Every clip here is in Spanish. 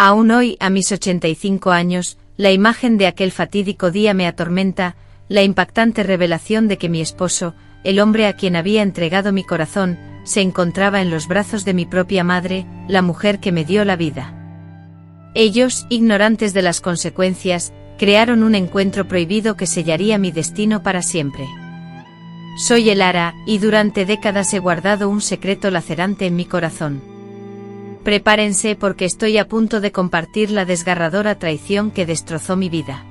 Aún hoy, a mis 85 años, la imagen de aquel fatídico día me atormenta, la impactante revelación de que mi esposo, el hombre a quien había entregado mi corazón, se encontraba en los brazos de mi propia madre, la mujer que me dio la vida. Ellos, ignorantes de las consecuencias, crearon un encuentro prohibido que sellaría mi destino para siempre. Soy Elara, y durante décadas he guardado un secreto lacerante en mi corazón. Prepárense porque estoy a punto de compartir la desgarradora traición que destrozó mi vida.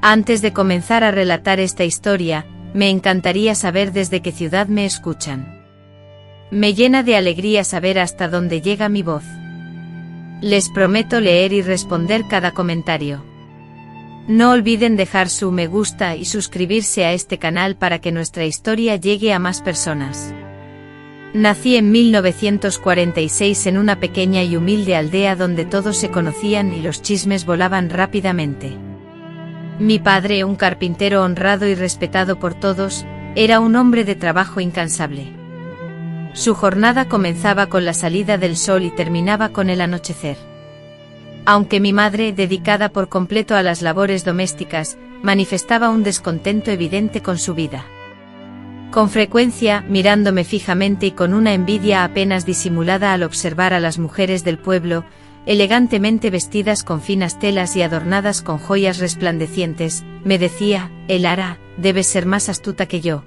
Antes de comenzar a relatar esta historia, me encantaría saber desde qué ciudad me escuchan. Me llena de alegría saber hasta dónde llega mi voz. Les prometo leer y responder cada comentario. No olviden dejar su me gusta y suscribirse a este canal para que nuestra historia llegue a más personas. Nací en 1946 en una pequeña y humilde aldea donde todos se conocían y los chismes volaban rápidamente. Mi padre, un carpintero honrado y respetado por todos, era un hombre de trabajo incansable. Su jornada comenzaba con la salida del sol y terminaba con el anochecer. Aunque mi madre, dedicada por completo a las labores domésticas, manifestaba un descontento evidente con su vida. Con frecuencia, mirándome fijamente y con una envidia apenas disimulada al observar a las mujeres del pueblo, elegantemente vestidas con finas telas y adornadas con joyas resplandecientes, me decía: Elara, debes ser más astuta que yo.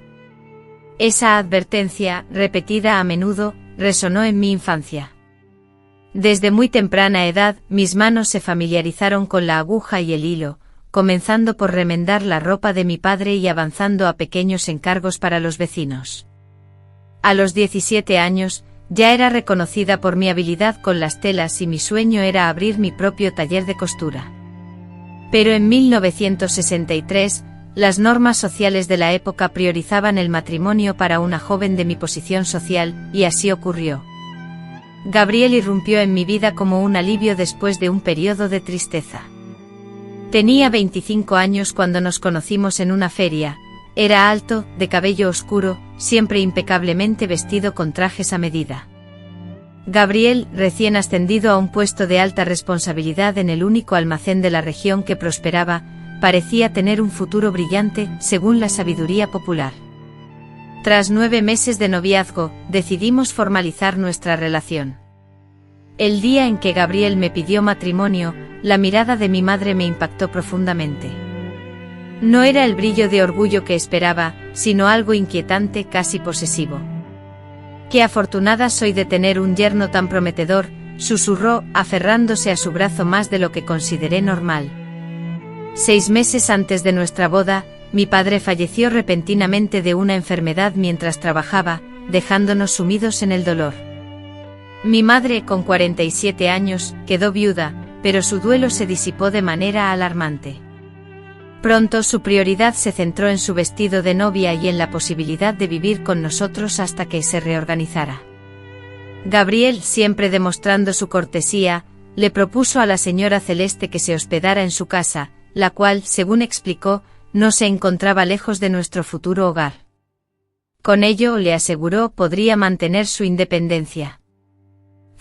Esa advertencia, repetida a menudo, resonó en mi infancia. Desde muy temprana edad, mis manos se familiarizaron con la aguja y el hilo, comenzando por remendar la ropa de mi padre y avanzando a pequeños encargos para los vecinos. A los 17 años, ya era reconocida por mi habilidad con las telas y mi sueño era abrir mi propio taller de costura. Pero en 1963, las normas sociales de la época priorizaban el matrimonio para una joven de mi posición social, y así ocurrió. Gabriel irrumpió en mi vida como un alivio después de un periodo de tristeza. Tenía 25 años cuando nos conocimos en una feria. Era alto, de cabello oscuro, siempre impecablemente vestido con trajes a medida. Gabriel, recién ascendido a un puesto de alta responsabilidad en el único almacén de la región que prosperaba, parecía tener un futuro brillante, según la sabiduría popular. Tras 9 meses de noviazgo, decidimos formalizar nuestra relación. El día en que Gabriel me pidió matrimonio, la mirada de mi madre me impactó profundamente. No era el brillo de orgullo que esperaba, sino algo inquietante, casi posesivo. «Qué afortunada soy de tener un yerno tan prometedor», susurró, aferrándose a su brazo más de lo que consideré normal. 6 meses antes de nuestra boda, mi padre falleció repentinamente de una enfermedad mientras trabajaba, dejándonos sumidos en el dolor. Mi madre, con 47 años, quedó viuda, pero su duelo se disipó de manera alarmante. Pronto su prioridad se centró en su vestido de novia y en la posibilidad de vivir con nosotros hasta que se reorganizara. Gabriel, siempre demostrando su cortesía, le propuso a la señora Celeste que se hospedara en su casa, la cual, según explicó, no se encontraba lejos de nuestro futuro hogar. Con ello, le aseguró, podría mantener su independencia.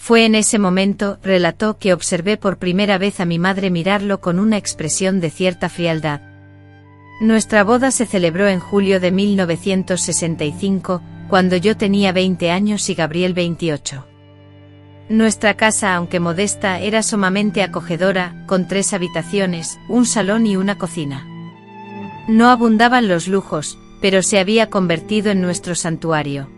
Fue en ese momento, relató, que observé por primera vez a mi madre mirarlo con una expresión de cierta frialdad. Nuestra boda se celebró en julio de 1965, cuando yo tenía 20 años y Gabriel 28. Nuestra casa, aunque modesta, era sumamente acogedora, con 3 habitaciones, un salón y una cocina. No abundaban los lujos, pero se había convertido en nuestro santuario.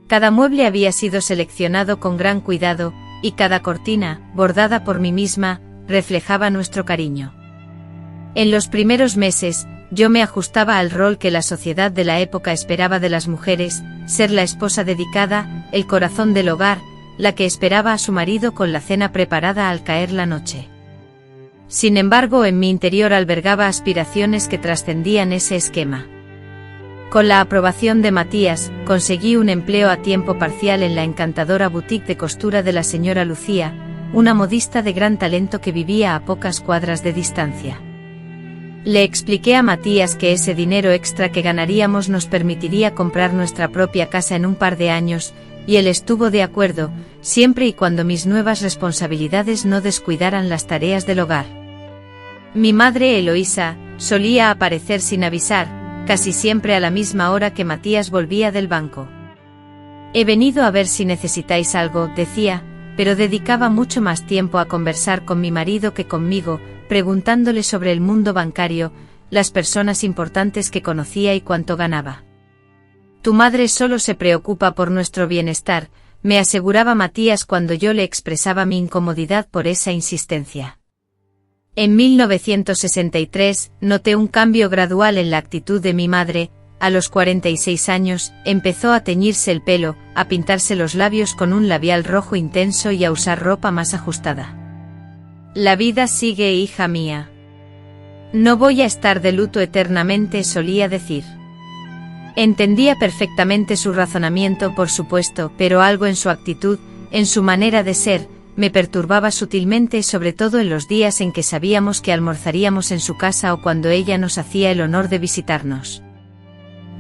Cada mueble había sido seleccionado con gran cuidado, y cada cortina, bordada por mí misma, reflejaba nuestro cariño. En los primeros meses, yo me ajustaba al rol que la sociedad de la época esperaba de las mujeres, ser la esposa dedicada, el corazón del hogar, la que esperaba a su marido con la cena preparada al caer la noche. Sin embargo, en mi interior albergaba aspiraciones que trascendían ese esquema. Con la aprobación de Matías, conseguí un empleo a tiempo parcial en la encantadora boutique de costura de la señora Lucía, una modista de gran talento que vivía a pocas cuadras de distancia. Le expliqué a Matías que ese dinero extra que ganaríamos nos permitiría comprar nuestra propia casa en un par de años, y él estuvo de acuerdo, siempre y cuando mis nuevas responsabilidades no descuidaran las tareas del hogar. Mi madre Eloísa solía aparecer sin avisar, casi siempre a la misma hora que Matías volvía del banco. He venido a ver si necesitáis algo, decía, pero dedicaba mucho más tiempo a conversar con mi marido que conmigo, preguntándole sobre el mundo bancario, las personas importantes que conocía y cuánto ganaba. Tu madre solo se preocupa por nuestro bienestar, me aseguraba Matías cuando yo le expresaba mi incomodidad por esa insistencia. En 1963, noté un cambio gradual en la actitud de mi madre. A los 46 años, empezó a teñirse el pelo, a pintarse los labios con un labial rojo intenso y a usar ropa más ajustada. La vida sigue, hija mía. No voy a estar de luto eternamente, solía decir. Entendía perfectamente su razonamiento, por supuesto, pero algo en su actitud, en su manera de ser, me perturbaba sutilmente, sobre todo en los días en que sabíamos que almorzaríamos en su casa o cuando ella nos hacía el honor de visitarnos.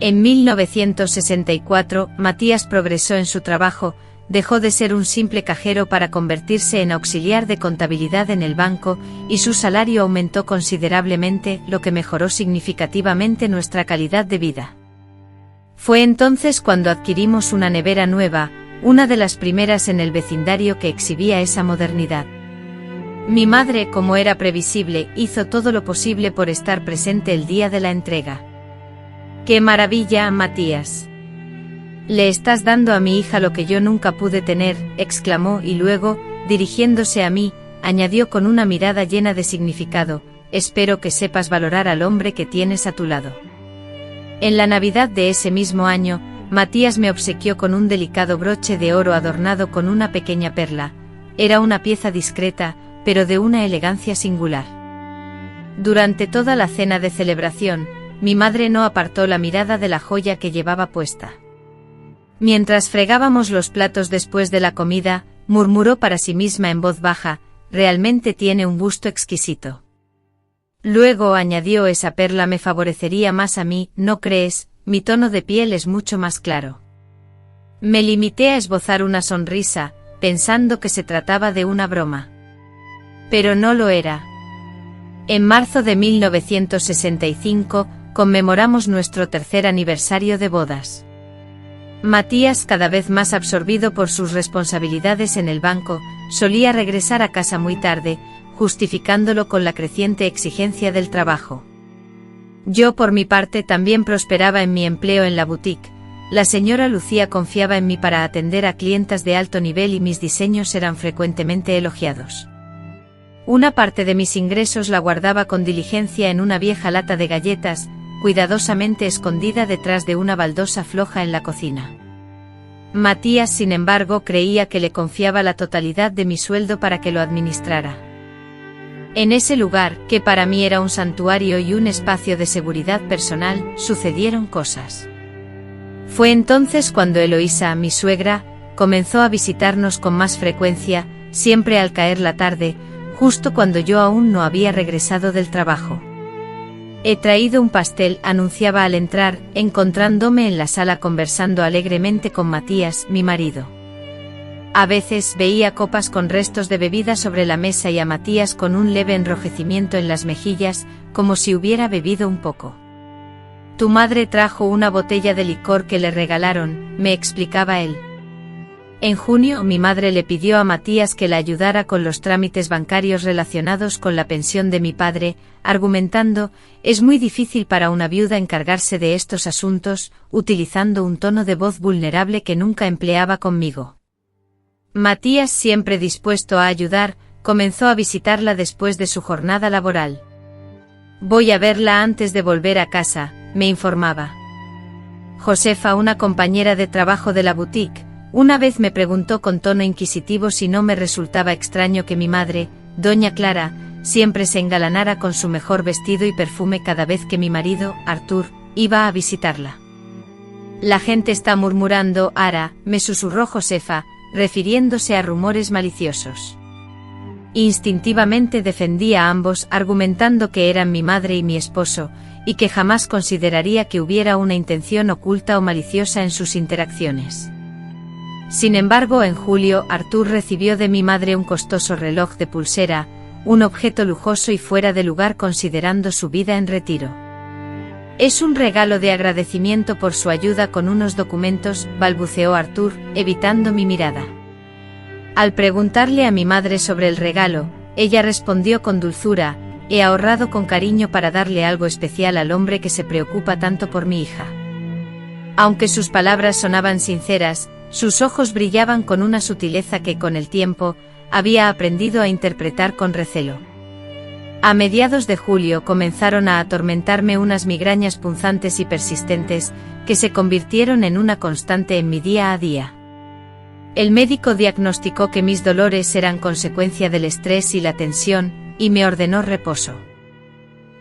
En 1964, Matías progresó en su trabajo, dejó de ser un simple cajero para convertirse en auxiliar de contabilidad en el banco, y su salario aumentó considerablemente, lo que mejoró significativamente nuestra calidad de vida. Fue entonces cuando adquirimos una nevera nueva, una de las primeras en el vecindario que exhibía esa modernidad. Mi madre, como era previsible, hizo todo lo posible por estar presente el día de la entrega. ¡Qué maravilla, Matías! Le estás dando a mi hija lo que yo nunca pude tener, exclamó, y luego, dirigiéndose a mí, añadió con una mirada llena de significado, espero que sepas valorar al hombre que tienes a tu lado. En la Navidad de ese mismo año, Matías me obsequió con un delicado broche de oro adornado con una pequeña perla. Era una pieza discreta, pero de una elegancia singular. Durante toda la cena de celebración, mi madre no apartó la mirada de la joya que llevaba puesta. Mientras fregábamos los platos después de la comida, murmuró para sí misma en voz baja, realmente tiene un gusto exquisito. Luego añadió, esa perla me favorecería más a mí, ¿no crees? Mi tono de piel es mucho más claro. Me limité a esbozar una sonrisa, pensando que se trataba de una broma. Pero no lo era. En marzo de 1965, conmemoramos nuestro tercer aniversario de bodas. Matías, cada vez más absorbido por sus responsabilidades en el banco, solía regresar a casa muy tarde, justificándolo con la creciente exigencia del trabajo. Yo, por mi parte, también prosperaba en mi empleo en la boutique. La señora Lucía confiaba en mí para atender a clientas de alto nivel y mis diseños eran frecuentemente elogiados. Una parte de mis ingresos la guardaba con diligencia en una vieja lata de galletas, cuidadosamente escondida detrás de una baldosa floja en la cocina. Matías, sin embargo, creía que le confiaba la totalidad de mi sueldo para que lo administrara. En ese lugar, que para mí era un santuario y un espacio de seguridad personal, sucedieron cosas. Fue entonces cuando Eloísa, mi suegra, comenzó a visitarnos con más frecuencia, siempre al caer la tarde, justo cuando yo aún no había regresado del trabajo. He traído un pastel, anunciaba al entrar, encontrándome en la sala conversando alegremente con Matías, mi marido. A veces veía copas con restos de bebida sobre la mesa y a Matías con un leve enrojecimiento en las mejillas, como si hubiera bebido un poco. Tu madre trajo una botella de licor que le regalaron, me explicaba él. En junio mi madre le pidió a Matías que la ayudara con los trámites bancarios relacionados con la pensión de mi padre, argumentando, es muy difícil para una viuda encargarse de estos asuntos, utilizando un tono de voz vulnerable que nunca empleaba conmigo. Matías, siempre dispuesto a ayudar, comenzó a visitarla después de su jornada laboral. Voy a verla antes de volver a casa, me informaba. Josefa, una compañera de trabajo de la boutique, una vez me preguntó con tono inquisitivo si no me resultaba extraño que mi madre, doña Clara, siempre se engalanara con su mejor vestido y perfume cada vez que mi marido, Artur, iba a visitarla. La gente está murmurando, Ara, me susurró Josefa, refiriéndose a rumores maliciosos. Instintivamente defendí a ambos, argumentando que eran mi madre y mi esposo, y que jamás consideraría que hubiera una intención oculta o maliciosa en sus interacciones. Sin embargo, en julio, Arthur recibió de mi madre un costoso reloj de pulsera, un objeto lujoso y fuera de lugar considerando su vida en retiro. Es un regalo de agradecimiento por su ayuda con unos documentos, balbuceó Arthur, evitando mi mirada. Al preguntarle a mi madre sobre el regalo, ella respondió con dulzura: he ahorrado con cariño para darle algo especial al hombre que se preocupa tanto por mi hija. Aunque sus palabras sonaban sinceras, sus ojos brillaban con una sutileza que con el tiempo, había aprendido a interpretar con recelo. A mediados de julio comenzaron a atormentarme unas migrañas punzantes y persistentes, que se convirtieron en una constante en mi día a día. El médico diagnosticó que mis dolores eran consecuencia del estrés y la tensión, y me ordenó reposo.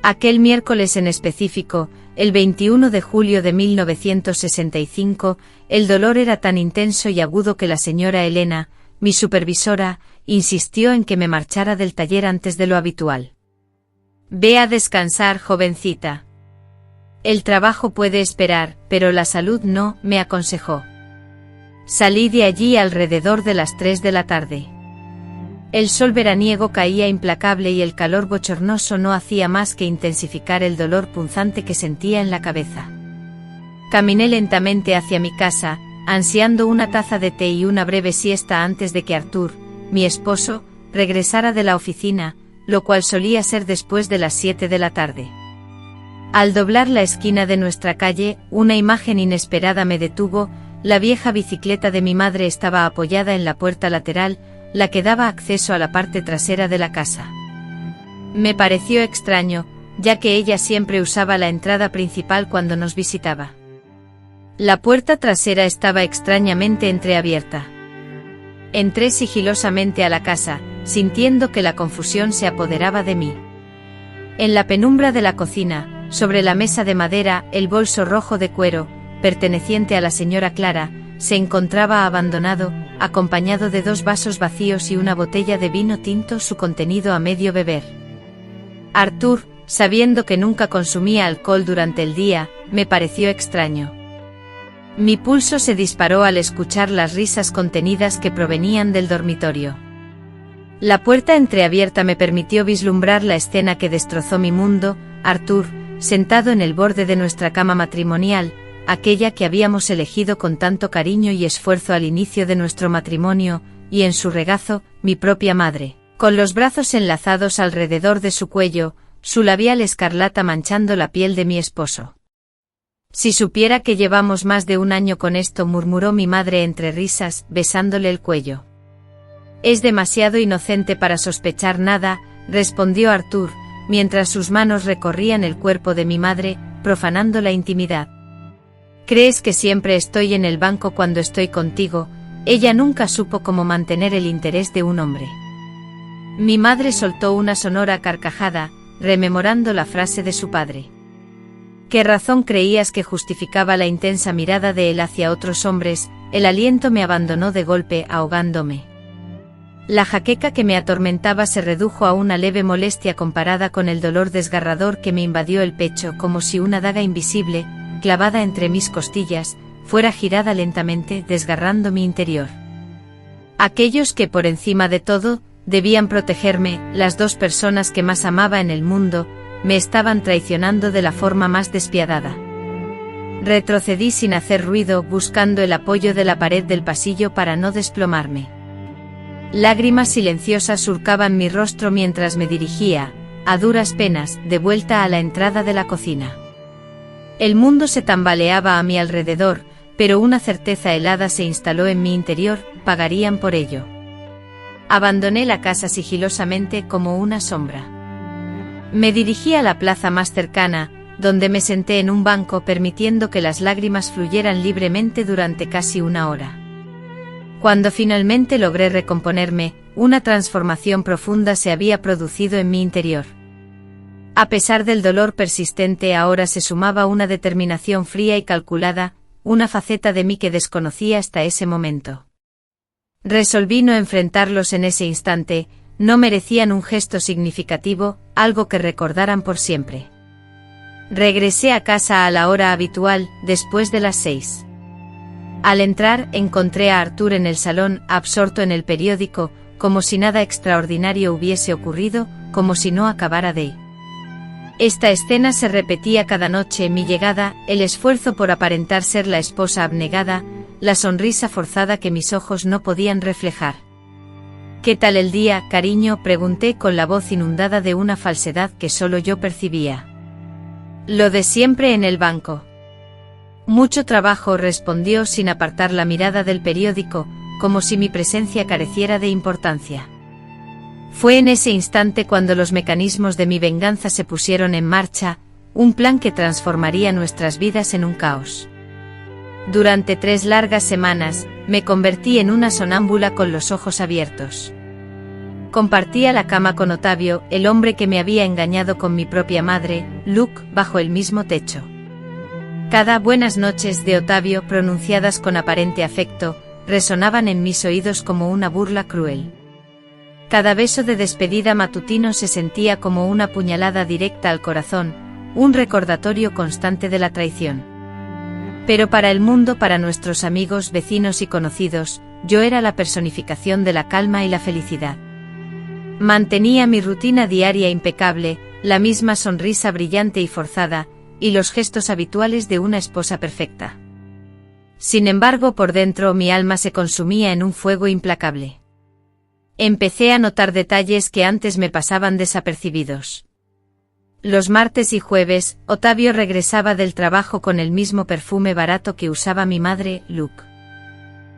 Aquel miércoles en específico, el 21 de julio de 1965, el dolor era tan intenso y agudo que la señora Elena, mi supervisora, insistió en que me marchara del taller antes de lo habitual. «Ve a descansar, jovencita. El trabajo puede esperar, pero la salud no», me aconsejó. Salí de allí alrededor de las 3 de la tarde. El sol veraniego caía implacable y el calor bochornoso no hacía más que intensificar el dolor punzante que sentía en la cabeza. Caminé lentamente hacia mi casa, ansiando una taza de té y una breve siesta antes de que Arthur, mi esposo, regresara de la oficina, lo cual solía ser después de las 7 de la tarde. Al doblar la esquina de nuestra calle, una imagen inesperada me detuvo. La vieja bicicleta de mi madre estaba apoyada en la puerta lateral, la que daba acceso a la parte trasera de la casa. Me pareció extraño, ya que ella siempre usaba la entrada principal cuando nos visitaba. La puerta trasera estaba extrañamente entreabierta. Entré sigilosamente a la casa, sintiendo que la confusión se apoderaba de mí. En la penumbra de la cocina, sobre la mesa de madera, el bolso rojo de cuero, perteneciente a la señora Clara, se encontraba abandonado, acompañado de 2 vasos vacíos y una botella de vino tinto, su contenido a medio beber. Arthur, sabiendo que nunca consumía alcohol durante el día, me pareció extraño. Mi pulso se disparó al escuchar las risas contenidas que provenían del dormitorio. La puerta entreabierta me permitió vislumbrar la escena que destrozó mi mundo: Arthur, sentado en el borde de nuestra cama matrimonial, aquella que habíamos elegido con tanto cariño y esfuerzo al inicio de nuestro matrimonio, y en su regazo, mi propia madre, con los brazos enlazados alrededor de su cuello, su labial escarlata manchando la piel de mi esposo. «Si supiera que llevamos más de 1 año con esto», murmuró mi madre entre risas, besándole el cuello. «Es demasiado inocente para sospechar nada», respondió Arthur, mientras sus manos recorrían el cuerpo de mi madre, profanando la intimidad. «¿Crees que siempre estoy en el banco cuando estoy contigo?». Ella nunca supo cómo mantener el interés de un hombre. Mi madre soltó una sonora carcajada, rememorando la frase de su padre. «¿Qué razón creías que justificaba la intensa mirada de él hacia otros hombres?». El aliento me abandonó de golpe, ahogándome. La jaqueca que me atormentaba se redujo a una leve molestia comparada con el dolor desgarrador que me invadió el pecho, como si una daga invisible, clavada entre mis costillas, fuera girada lentamente, desgarrando mi interior. Aquellos que por encima de todo, debían protegerme, las 2 personas que más amaba en el mundo, me estaban traicionando de la forma más despiadada. Retrocedí sin hacer ruido, buscando el apoyo de la pared del pasillo para no desplomarme. Lágrimas silenciosas surcaban mi rostro mientras me dirigía, a duras penas, de vuelta a la entrada de la cocina. El mundo se tambaleaba a mi alrededor, pero una certeza helada se instaló en mi interior: pagarían por ello. Abandoné la casa sigilosamente como una sombra. Me dirigí a la plaza más cercana, donde me senté en un banco permitiendo que las lágrimas fluyeran libremente durante casi 1 hora. Cuando finalmente logré recomponerme, una transformación profunda se había producido en mi interior. A pesar del dolor persistente, ahora se sumaba una determinación fría y calculada, una faceta de mí que desconocía hasta ese momento. Resolví no enfrentarlos en ese instante, no merecían un gesto significativo, algo que recordaran por siempre. Regresé a casa a la hora habitual, después de las 6. Al entrar, encontré a Arthur en el salón, absorto en el periódico, como si nada extraordinario hubiese ocurrido, como si no acabara de ir. Esta escena se repetía cada noche: mi llegada, el esfuerzo por aparentar ser la esposa abnegada, la sonrisa forzada que mis ojos no podían reflejar. «¿Qué tal el día, cariño?», pregunté con la voz inundada de una falsedad que solo yo percibía. «Lo de siempre en el banco». «Mucho trabajo», respondió sin apartar la mirada del periódico, como si mi presencia careciera de importancia. Fue en ese instante cuando los mecanismos de mi venganza se pusieron en marcha, un plan que transformaría nuestras vidas en un caos. Durante 3 largas semanas, me convertí en una sonámbula con los ojos abiertos. Compartía la cama con Ottavio, el hombre que me había engañado con mi propia madre, Luke, bajo el mismo techo. Cada buenas noches de Ottavio, pronunciadas con aparente afecto, resonaban en mis oídos como una burla cruel. Cada beso de despedida matutino se sentía como una puñalada directa al corazón, un recordatorio constante de la traición. Pero para el mundo, para nuestros amigos, vecinos y conocidos, yo era la personificación de la calma y la felicidad. Mantenía mi rutina diaria impecable, la misma sonrisa brillante y forzada, y los gestos habituales de una esposa perfecta. Sin embargo, por dentro mi alma se consumía en un fuego implacable. Empecé a notar detalles que antes me pasaban desapercibidos. Los martes y jueves, Ottavio regresaba del trabajo con el mismo perfume barato que usaba mi madre, Luke.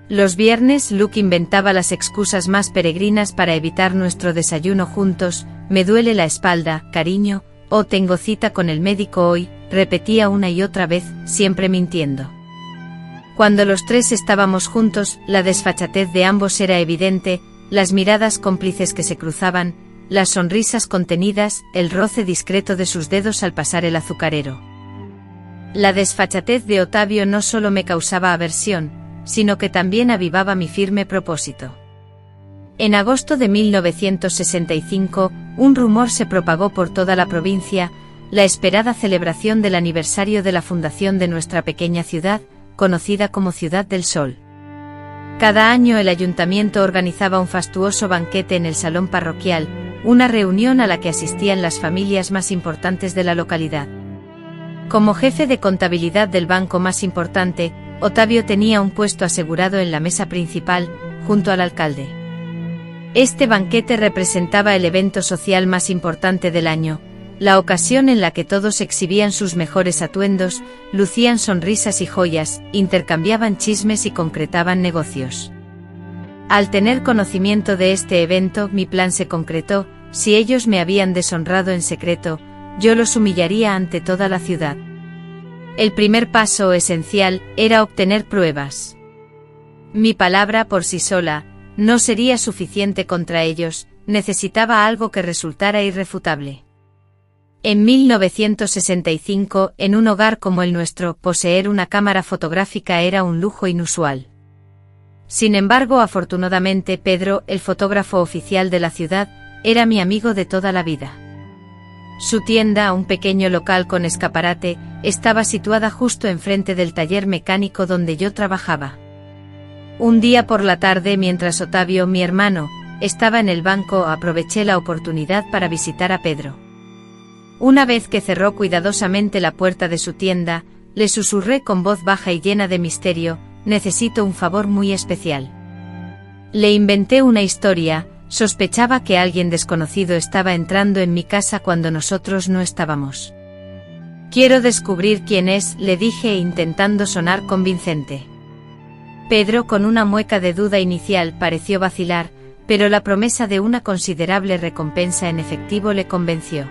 Los viernes, Luke inventaba las excusas más peregrinas para evitar nuestro desayuno juntos: «Me duele la espalda, cariño», o «tengo cita con el médico hoy», repetía una y otra vez, siempre mintiendo. Cuando los 3 estábamos juntos, la desfachatez de ambos era evidente, las miradas cómplices que se cruzaban, las sonrisas contenidas, el roce discreto de sus dedos al pasar el azucarero. La desfachatez de Ottavio no solo me causaba aversión, sino que también avivaba mi firme propósito. En agosto de 1965, un rumor se propagó por toda la provincia: la esperada celebración del aniversario de la fundación de nuestra pequeña ciudad, conocida como Ciudad del Sol. Cada año el ayuntamiento organizaba un fastuoso banquete en el salón parroquial, una reunión a la que asistían las familias más importantes de la localidad. Como jefe de contabilidad del banco más importante, Ottavio tenía un puesto asegurado en la mesa principal, junto al alcalde. Este banquete representaba el evento social más importante del año, la ocasión en la que todos exhibían sus mejores atuendos, lucían sonrisas y joyas, intercambiaban chismes y concretaban negocios. Al tener conocimiento de este evento, mi plan se concretó: si ellos me habían deshonrado en secreto, yo los humillaría ante toda la ciudad. El primer paso esencial era obtener pruebas. Mi palabra por sí sola no sería suficiente contra ellos, necesitaba algo que resultara irrefutable. En 1965, en un hogar como el nuestro, poseer una cámara fotográfica era un lujo inusual. Sin embargo, afortunadamente, Pedro, el fotógrafo oficial de la ciudad, era mi amigo de toda la vida. Su tienda, un pequeño local con escaparate, estaba situada justo enfrente del taller mecánico donde yo trabajaba. Un día por la tarde, mientras Ottavio, mi hermano, estaba en el banco, aproveché la oportunidad para visitar a Pedro. Una vez que cerró cuidadosamente la puerta de su tienda, le susurré con voz baja y llena de misterio: «Necesito un favor muy especial». Le inventé una historia: sospechaba que alguien desconocido estaba entrando en mi casa cuando nosotros no estábamos. «Quiero descubrir quién es», le dije, intentando sonar convincente. Pedro, con una mueca de duda inicial, pareció vacilar, pero la promesa de una considerable recompensa en efectivo le convenció.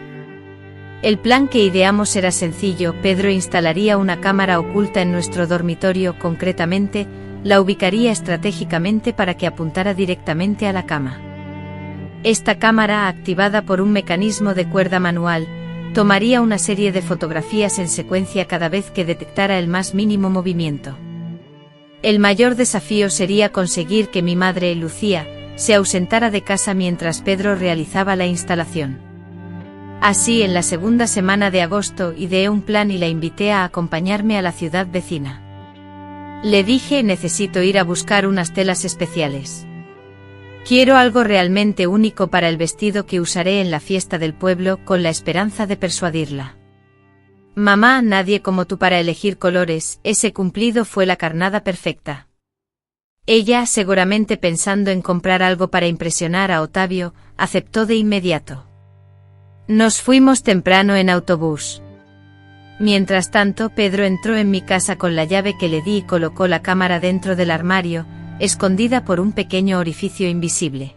El plan que ideamos era sencillo: Pedro instalaría una cámara oculta en nuestro dormitorio, concretamente, la ubicaría estratégicamente para que apuntara directamente a la cama. Esta cámara, activada por un mecanismo de cuerda manual, tomaría una serie de fotografías en secuencia cada vez que detectara el más mínimo movimiento. El mayor desafío sería conseguir que mi madre, Lucía, se ausentara de casa mientras Pedro realizaba la instalación. Así, en la segunda semana de agosto, ideé un plan y la invité a acompañarme a la ciudad vecina. Le dije, necesito ir a buscar unas telas especiales. Quiero algo realmente único para el vestido que usaré en la fiesta del pueblo, con la esperanza de persuadirla. Mamá, nadie como tú para elegir colores. Ese cumplido fue la carnada perfecta. Ella, seguramente pensando en comprar algo para impresionar a Octavio, aceptó de inmediato. Nos fuimos temprano en autobús. Mientras tanto, Pedro entró en mi casa con la llave que le di y colocó la cámara dentro del armario, escondida por un pequeño orificio invisible.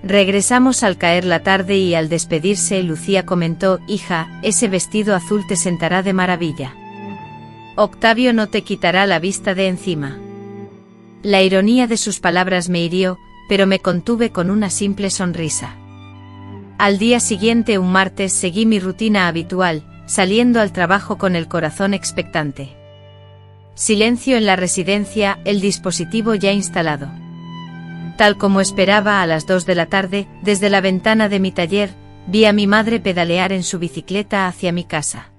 Regresamos al caer la tarde y al despedirse, Lucía comentó: hija, ese vestido azul te sentará de maravilla. Octavio no te quitará la vista de encima. La ironía de sus palabras me hirió, pero me contuve con una simple sonrisa. Al día siguiente, un martes, seguí mi rutina habitual, saliendo al trabajo con el corazón expectante. Silencio en la residencia, el dispositivo ya instalado. Tal como esperaba, a las 2 de la tarde, desde la ventana de mi taller, vi a mi madre pedalear en su bicicleta hacia mi casa.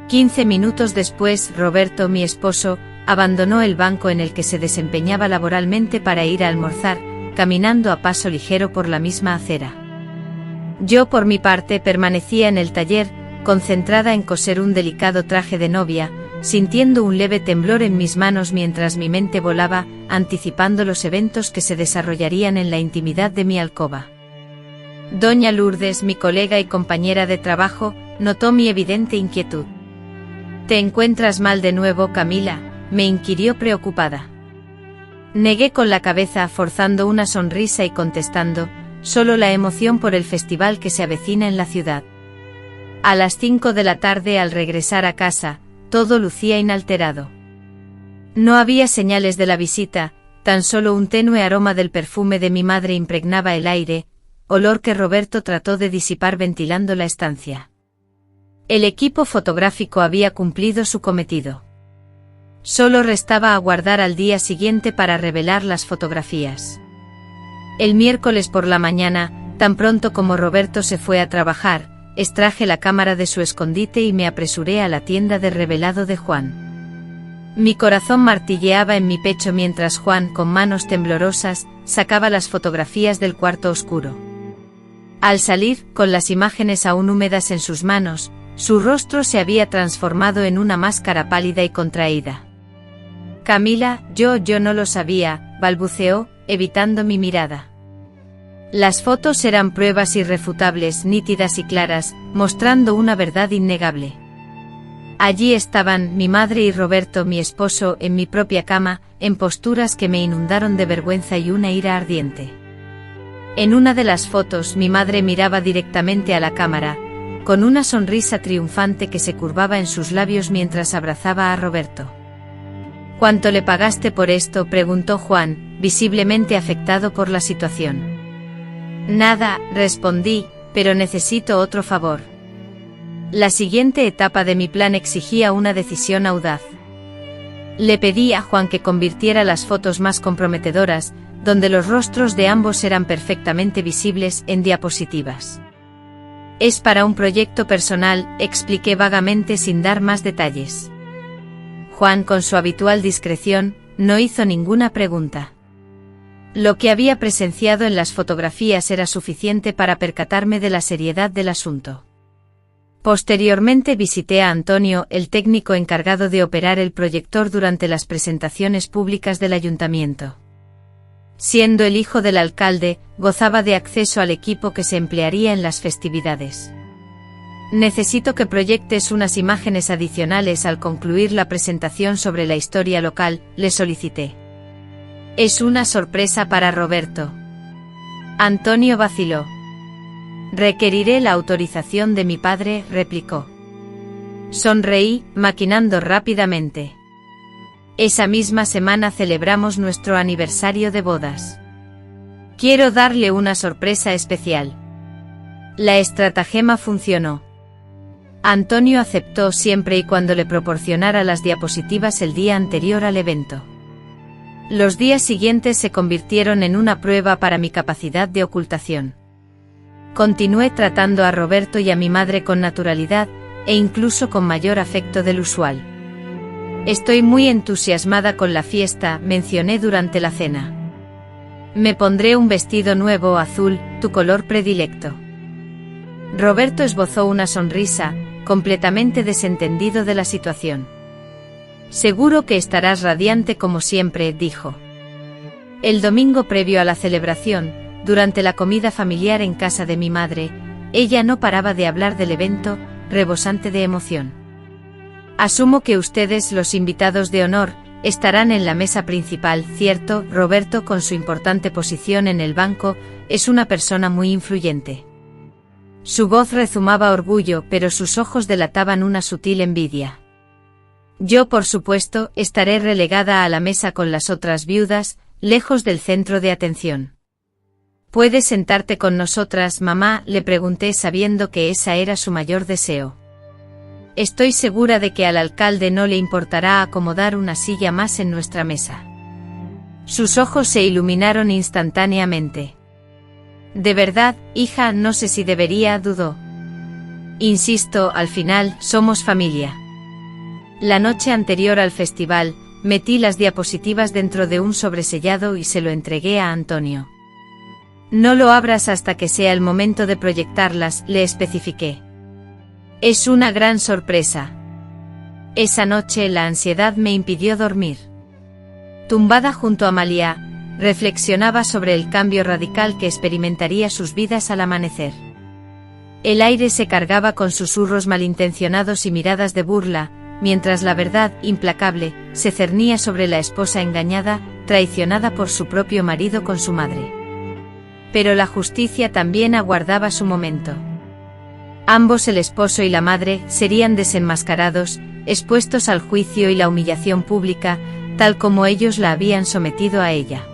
15 minutos después, Roberto, mi esposo, abandonó el banco en el que se desempeñaba laboralmente para ir a almorzar, caminando a paso ligero por la misma acera. Yo, por mi parte, permanecía en el taller, concentrada en coser un delicado traje de novia, sintiendo un leve temblor en mis manos mientras mi mente volaba, anticipando los eventos que se desarrollarían en la intimidad de mi alcoba. Doña Lourdes, mi colega y compañera de trabajo, notó mi evidente inquietud. ¿Te encuentras mal de nuevo, Camila?, me inquirió preocupada. Negué con la cabeza, forzando una sonrisa y contestando: solo la emoción por el festival que se avecina en la ciudad. A las 5 de la tarde, al regresar a casa, todo lucía inalterado. No había señales de la visita, tan solo un tenue aroma del perfume de mi madre impregnaba el aire, olor que Roberto trató de disipar ventilando la estancia. El equipo fotográfico había cumplido su cometido. Solo restaba aguardar al día siguiente para revelar las fotografías. El miércoles por la mañana, tan pronto como Roberto se fue a trabajar, extraje la cámara de su escondite y me apresuré a la tienda de revelado de Juan. Mi corazón martilleaba en mi pecho mientras Juan, con manos temblorosas, sacaba las fotografías del cuarto oscuro. Al salir, con las imágenes aún húmedas en sus manos, su rostro se había transformado en una máscara pálida y contraída. Camila, yo no lo sabía, balbuceó, evitando mi mirada. Las fotos eran pruebas irrefutables, nítidas y claras, mostrando una verdad innegable. Allí estaban mi madre y Roberto, mi esposo, en mi propia cama, en posturas que me inundaron de vergüenza y una ira ardiente. En una de las fotos, mi madre miraba directamente a la cámara, con una sonrisa triunfante que se curvaba en sus labios mientras abrazaba a Roberto. ¿Cuánto le pagaste por esto?, preguntó Juan, visiblemente afectado por la situación. Nada, respondí, pero necesito otro favor. La siguiente etapa de mi plan exigía una decisión audaz. Le pedí a Juan que convirtiera las fotos más comprometedoras, donde los rostros de ambos eran perfectamente visibles, en diapositivas. Es para un proyecto personal, expliqué vagamente sin dar más detalles. Juan, con su habitual discreción, no hizo ninguna pregunta. Lo que había presenciado en las fotografías era suficiente para percatarme de la seriedad del asunto. Posteriormente visité a Antonio, el técnico encargado de operar el proyector durante las presentaciones públicas del ayuntamiento. Siendo el hijo del alcalde, gozaba de acceso al equipo que se emplearía en las festividades. Necesito que proyectes unas imágenes adicionales al concluir la presentación sobre la historia local, le solicité. Es una sorpresa para Roberto. Antonio vaciló. Requeriré la autorización de mi padre, replicó. Sonreí, maquinando rápidamente. Esa misma semana celebramos nuestro aniversario de bodas. Quiero darle una sorpresa especial. La estratagema funcionó. Antonio aceptó siempre y cuando le proporcionara las diapositivas el día anterior al evento. Los días siguientes se convirtieron en una prueba para mi capacidad de ocultación. Continué tratando a Roberto y a mi madre con naturalidad, e incluso con mayor afecto del usual. Estoy muy entusiasmada con la fiesta, mencioné durante la cena. Me pondré un vestido nuevo azul, tu color predilecto. Roberto esbozó una sonrisa, completamente desentendido de la situación. Seguro que estarás radiante como siempre, dijo. El domingo previo a la celebración, durante la comida familiar en casa de mi madre, ella no paraba de hablar del evento, rebosante de emoción. Asumo que ustedes, los invitados de honor, estarán en la mesa principal, ¿cierto? Roberto, con su importante posición en el banco, es una persona muy influyente. Su voz rezumaba orgullo, pero sus ojos delataban una sutil envidia. Yo, por supuesto, estaré relegada a la mesa con las otras viudas, lejos del centro de atención. ¿Puedes sentarte con nosotras, mamá?, le pregunté sabiendo que esa era su mayor deseo. Estoy segura de que al alcalde no le importará acomodar una silla más en nuestra mesa. Sus ojos se iluminaron instantáneamente. De verdad, hija, no sé si debería, dudó. Insisto, al final, somos familia. La noche anterior al festival, metí las diapositivas dentro de un sobresellado y se lo entregué a Antonio. No lo abras hasta que sea el momento de proyectarlas, le especifiqué. Es una gran sorpresa. Esa noche la ansiedad me impidió dormir. Tumbada junto a Amalia, reflexionaba sobre el cambio radical que experimentaría sus vidas al amanecer. El aire se cargaba con susurros malintencionados y miradas de burla, mientras la verdad, implacable, se cernía sobre la esposa engañada, traicionada por su propio marido con su madre. Pero la justicia también aguardaba su momento. Ambos, el esposo y la madre, serían desenmascarados, expuestos al juicio y la humillación pública, tal como ellos la habían sometido a ella.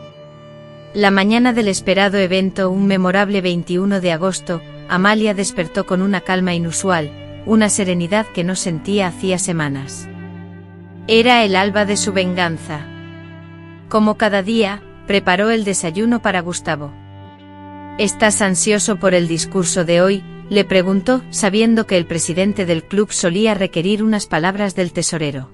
La mañana del esperado evento, un memorable 21 de agosto, Amalia despertó con una calma inusual, una serenidad que no sentía hacía semanas. Era el alba de su venganza. Como cada día, preparó el desayuno para Gustavo. ¿Estás ansioso por el discurso de hoy?, le preguntó, sabiendo que el presidente del club solía requerir unas palabras del tesorero.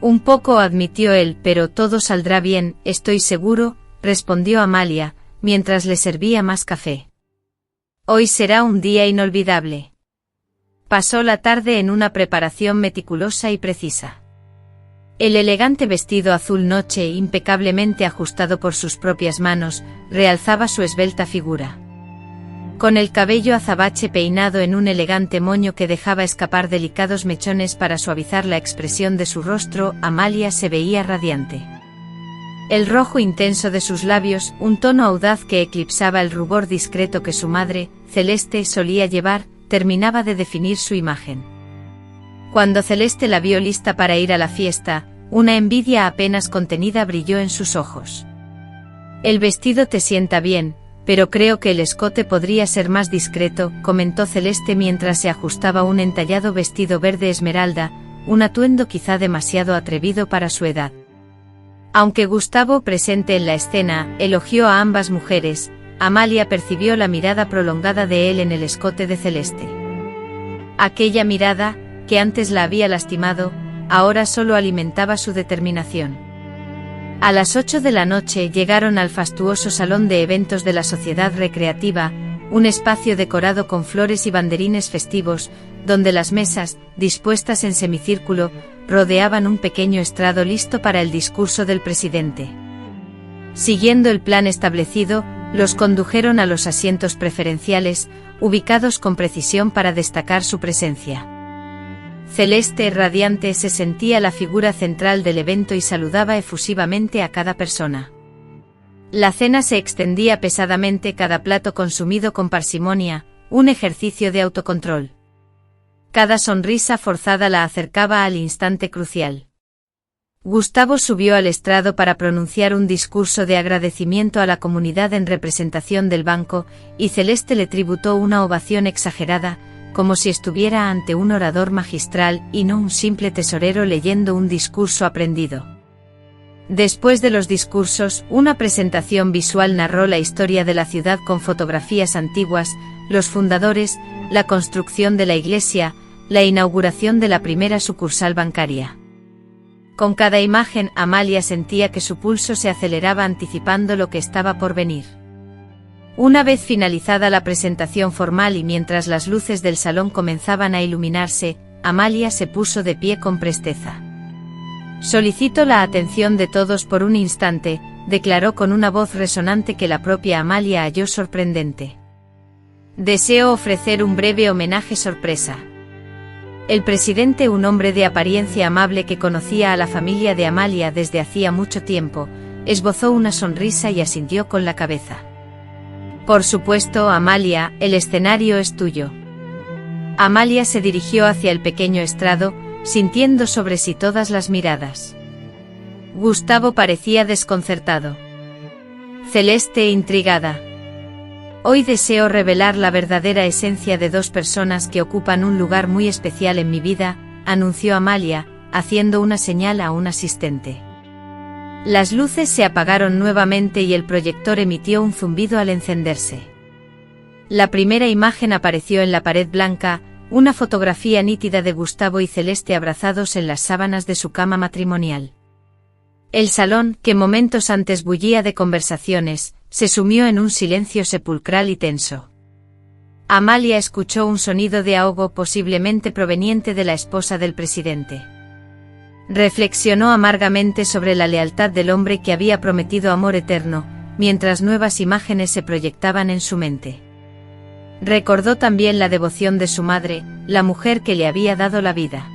Un poco, admitió él, pero todo saldrá bien, estoy seguro, respondió Amalia, mientras le servía más café. Hoy será un día inolvidable. Pasó la tarde en una preparación meticulosa y precisa. El elegante vestido azul noche, impecablemente ajustado por sus propias manos, realzaba su esbelta figura. Con el cabello azabache peinado en un elegante moño que dejaba escapar delicados mechones para suavizar la expresión de su rostro, Amalia se veía radiante. El rojo intenso de sus labios, un tono audaz que eclipsaba el rubor discreto que su madre, Celeste, solía llevar, terminaba de definir su imagen. Cuando Celeste la vio lista para ir a la fiesta, una envidia apenas contenida brilló en sus ojos. El vestido te sienta bien, pero creo que el escote podría ser más discreto, comentó Celeste mientras se ajustaba un entallado vestido verde esmeralda, un atuendo quizá demasiado atrevido para su edad. Aunque Gustavo, presente en la escena, elogió a ambas mujeres, Amalia percibió la mirada prolongada de él en el escote de Celeste. Aquella mirada, que antes la había lastimado, ahora solo alimentaba su determinación. A las 8 de la noche llegaron al fastuoso salón de eventos de la Sociedad Recreativa, un espacio decorado con flores y banderines festivos, donde las mesas, dispuestas en semicírculo, rodeaban un pequeño estrado listo para el discurso del presidente. Siguiendo el plan establecido, los condujeron a los asientos preferenciales, ubicados con precisión para destacar su presencia. Celeste, radiante, se sentía la figura central del evento y saludaba efusivamente a cada persona. La cena se extendía pesadamente, cada plato consumido con parsimonia, un ejercicio de autocontrol. Cada sonrisa forzada la acercaba al instante crucial. Gustavo subió al estrado para pronunciar un discurso de agradecimiento a la comunidad en representación del banco, y Celeste le tributó una ovación exagerada, como si estuviera ante un orador magistral y no un simple tesorero leyendo un discurso aprendido. Después de los discursos, una presentación visual narró la historia de la ciudad con fotografías antiguas, los fundadores, la construcción de la iglesia, la inauguración de la primera sucursal bancaria. Con cada imagen, Amalia sentía que su pulso se aceleraba anticipando lo que estaba por venir. Una vez finalizada la presentación formal y mientras las luces del salón comenzaban a iluminarse, Amalia se puso de pie con presteza. «Solicito la atención de todos por un instante», declaró con una voz resonante que la propia Amalia halló sorprendente. «Deseo ofrecer un breve homenaje sorpresa». El presidente, un hombre de apariencia amable que conocía a la familia de Amalia desde hacía mucho tiempo, esbozó una sonrisa y asintió con la cabeza. «Por supuesto, Amalia, el escenario es tuyo». Amalia se dirigió hacia el pequeño estrado, sintiendo sobre sí todas las miradas. Gustavo parecía desconcertado. Celeste intrigada. «Hoy deseo revelar la verdadera esencia de dos personas que ocupan un lugar muy especial en mi vida», anunció Amalia, haciendo una señal a un asistente. Las luces se apagaron nuevamente y el proyector emitió un zumbido al encenderse. La primera imagen apareció en la pared blanca, una fotografía nítida de Gustavo y Celeste abrazados en las sábanas de su cama matrimonial. El salón, que momentos antes bullía de conversaciones, se sumió en un silencio sepulcral y tenso. Amalia escuchó un sonido de ahogo posiblemente proveniente de la esposa del presidente. Reflexionó amargamente sobre la lealtad del hombre que había prometido amor eterno, mientras nuevas imágenes se proyectaban en su mente. Recordó también la devoción de su madre, la mujer que le había dado la vida.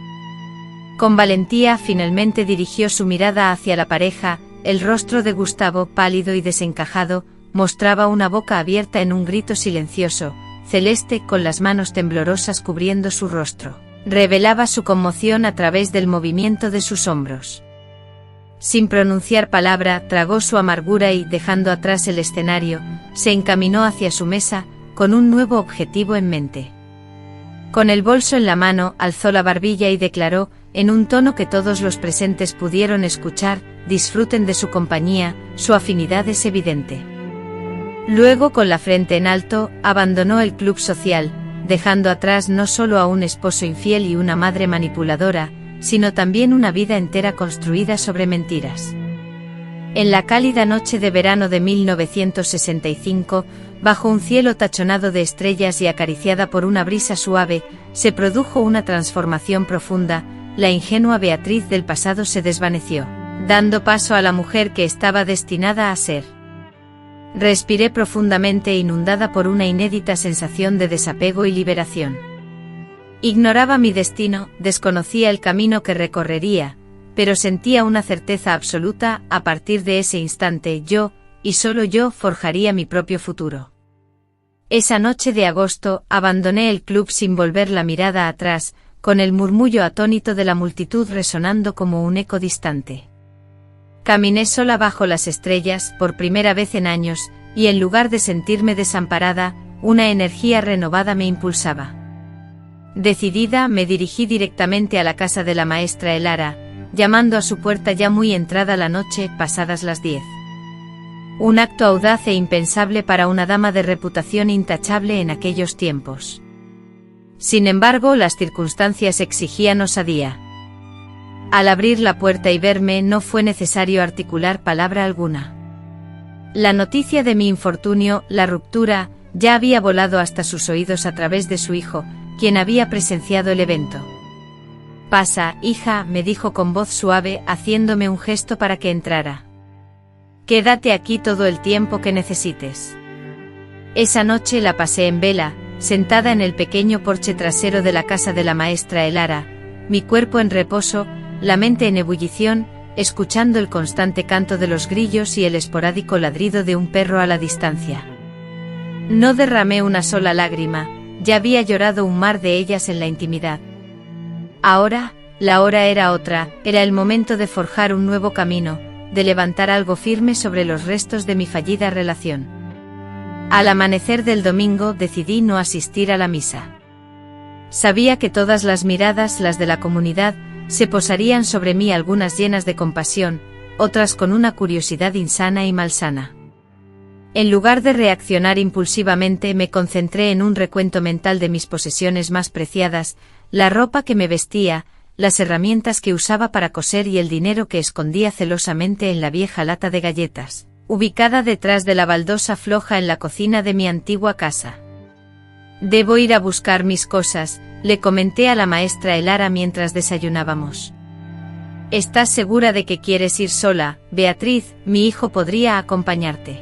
Con valentía finalmente dirigió su mirada hacia la pareja. El rostro de Gustavo, pálido y desencajado, mostraba una boca abierta en un grito silencioso. Celeste, con las manos temblorosas cubriendo su rostro, revelaba su conmoción a través del movimiento de sus hombros. Sin pronunciar palabra, tragó su amargura y, dejando atrás el escenario, se encaminó hacia su mesa, con un nuevo objetivo en mente. Con el bolso en la mano, alzó la barbilla y declaró, en un tono que todos los presentes pudieron escuchar: «Disfruten de su compañía, su afinidad es evidente». Luego, con la frente en alto, abandonó el club social, dejando atrás no solo a un esposo infiel y una madre manipuladora, sino también una vida entera construida sobre mentiras. En la cálida noche de verano de 1965, bajo un cielo tachonado de estrellas y acariciada por una brisa suave, se produjo una transformación profunda. La ingenua Beatriz del pasado se desvaneció, dando paso a la mujer que estaba destinada a ser. Respiré profundamente, inundada por una inédita sensación de desapego y liberación. Ignoraba mi destino, desconocía el camino que recorrería, pero sentía una certeza absoluta: a partir de ese instante yo, y solo yo, forjaría mi propio futuro. Esa noche de agosto, abandoné el club sin volver la mirada atrás, con el murmullo atónito de la multitud resonando como un eco distante. Caminé sola bajo las estrellas, por primera vez en años, y en lugar de sentirme desamparada, una energía renovada me impulsaba. Decidida, me dirigí directamente a la casa de la maestra Elara, llamando a su puerta ya muy entrada la noche, pasadas las 10. Un acto audaz e impensable para una dama de reputación intachable en aquellos tiempos. Sin embargo, las circunstancias exigían osadía. Al abrir la puerta y verme, no fue necesario articular palabra alguna. La noticia de mi infortunio, la ruptura, ya había volado hasta sus oídos a través de su hijo, quien había presenciado el evento. «Pasa, hija», me dijo con voz suave, haciéndome un gesto para que entrara. «Quédate aquí todo el tiempo que necesites». Esa noche la pasé en vela, sentada en el pequeño porche trasero de la casa de la maestra Elara, mi cuerpo en reposo, la mente en ebullición, escuchando el constante canto de los grillos y el esporádico ladrido de un perro a la distancia. No derramé una sola lágrima, ya había llorado un mar de ellas en la intimidad. Ahora, la hora era otra, era el momento de forjar un nuevo camino, de levantar algo firme sobre los restos de mi fallida relación. Al amanecer del domingo decidí no asistir a la misa. Sabía que todas las miradas, las de la comunidad, se posarían sobre mí, algunas llenas de compasión, otras con una curiosidad insana y malsana. En lugar de reaccionar impulsivamente, me concentré en un recuento mental de mis posesiones más preciadas, la ropa que me vestía, las herramientas que usaba para coser y el dinero que escondía celosamente en la vieja lata de galletas, ubicada detrás de la baldosa floja en la cocina de mi antigua casa. «Debo ir a buscar mis cosas», le comenté a la maestra Elara mientras desayunábamos. «¿Estás segura de que quieres ir sola, Beatriz? Mi hijo podría acompañarte».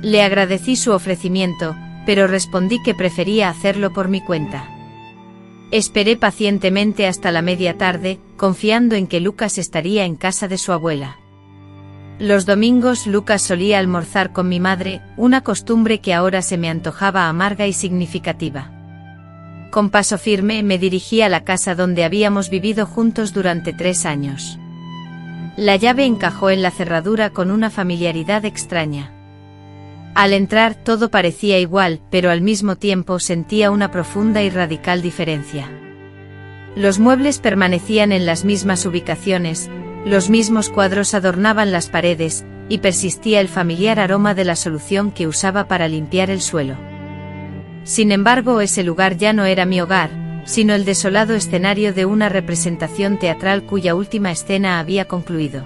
Le agradecí su ofrecimiento, pero respondí que prefería hacerlo por mi cuenta. Esperé pacientemente hasta la media tarde, confiando en que Lucas estaría en casa de su abuela. Los domingos Lucas solía almorzar con mi madre, una costumbre que ahora se me antojaba amarga y significativa. Con paso firme me dirigí a la casa donde habíamos vivido juntos durante 3 años. La llave encajó en la cerradura con una familiaridad extraña. Al entrar todo parecía igual, pero al mismo tiempo sentía una profunda y radical diferencia. Los muebles permanecían en las mismas ubicaciones, los mismos cuadros adornaban las paredes, y persistía el familiar aroma de la solución que usaba para limpiar el suelo. Sin embargo, ese lugar ya no era mi hogar, sino el desolado escenario de una representación teatral cuya última escena había concluido.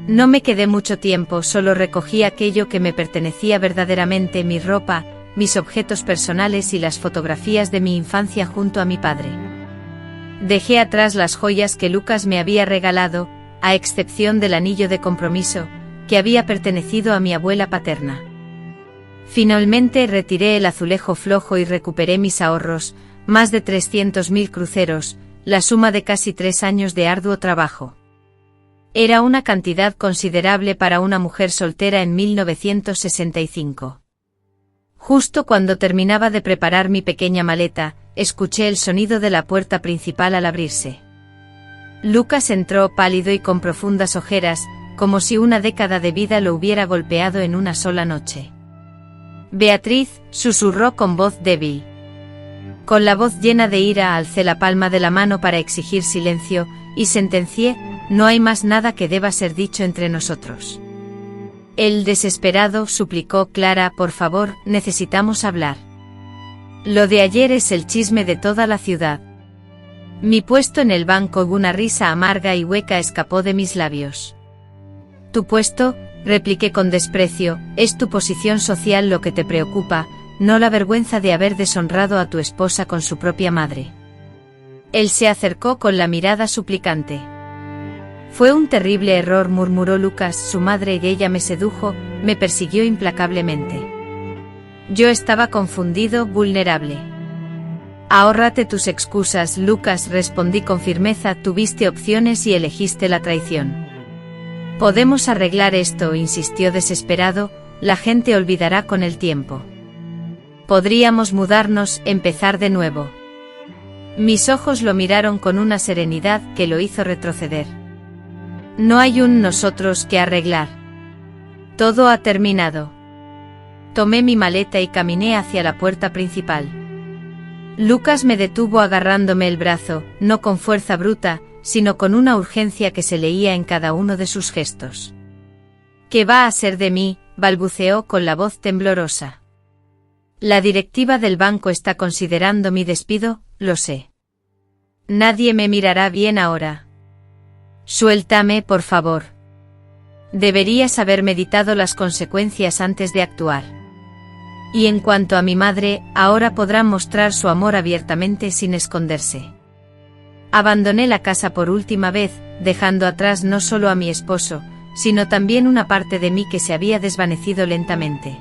No me quedé mucho tiempo, solo recogí aquello que me pertenecía verdaderamente, mi ropa, mis objetos personales y las fotografías de mi infancia junto a mi padre. Dejé atrás las joyas que Lucas me había regalado, a excepción del anillo de compromiso, que había pertenecido a mi abuela paterna. Finalmente retiré el azulejo flojo y recuperé mis ahorros, más de 300.000 cruceros, la suma de casi 3 años de arduo trabajo. Era una cantidad considerable para una mujer soltera en 1965. Justo cuando terminaba de preparar mi pequeña maleta, escuché el sonido de la puerta principal al abrirse. Lucas entró pálido y con profundas ojeras, como si una década de vida lo hubiera golpeado en una sola noche. «Beatriz», susurró con voz débil. Con la voz llena de ira alcé la palma de la mano para exigir silencio, y sentencié: «No hay más nada que deba ser dicho entre nosotros». El desesperado suplicó: «Clara, por favor, necesitamos hablar. Lo de ayer es el chisme de toda la ciudad». Mi puesto en el banco, una risa amarga y hueca escapó de mis labios. «¿Tu puesto?», repliqué con desprecio, «es tu posición social lo que te preocupa, no la vergüenza de haber deshonrado a tu esposa con su propia madre». Él se acercó con la mirada suplicante. «Fue un terrible error», murmuró Lucas, «su madre y ella me sedujo, me persiguió implacablemente. Yo estaba confundido, vulnerable». «Ahórrate tus excusas, Lucas», respondí con firmeza, «tuviste opciones y elegiste la traición». «Podemos arreglar esto», insistió desesperado, «la gente olvidará con el tiempo. Podríamos mudarnos, empezar de nuevo». Mis ojos lo miraron con una serenidad que lo hizo retroceder. «No hay un nosotros que arreglar. Todo ha terminado». Tomé mi maleta y caminé hacia la puerta principal. Lucas me detuvo agarrándome el brazo, no con fuerza bruta, sino con una urgencia que se leía en cada uno de sus gestos. «¿Qué va a ser de mí?», balbuceó con la voz temblorosa. «La directiva del banco está considerando mi despido, lo sé. Nadie me mirará bien ahora. Suéltame, por favor. Deberías haber meditado las consecuencias antes de actuar. Y en cuanto a mi madre, ahora podrá mostrar su amor abiertamente sin esconderse». Abandoné la casa por última vez, dejando atrás no solo a mi esposo, sino también una parte de mí que se había desvanecido lentamente.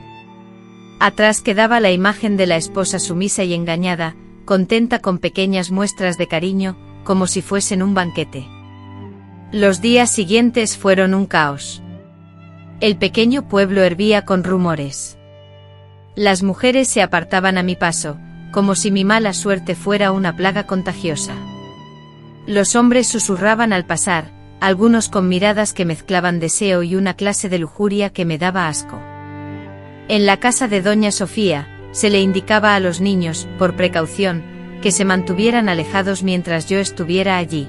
Atrás quedaba la imagen de la esposa sumisa y engañada, contenta con pequeñas muestras de cariño, como si fuesen un banquete. Los días siguientes fueron un caos. El pequeño pueblo hervía con rumores. Las mujeres se apartaban a mi paso, como si mi mala suerte fuera una plaga contagiosa. Los hombres susurraban al pasar, algunos con miradas que mezclaban deseo y una clase de lujuria que me daba asco. En la casa de doña Sofía, se le indicaba a los niños, por precaución, que se mantuvieran alejados mientras yo estuviera allí.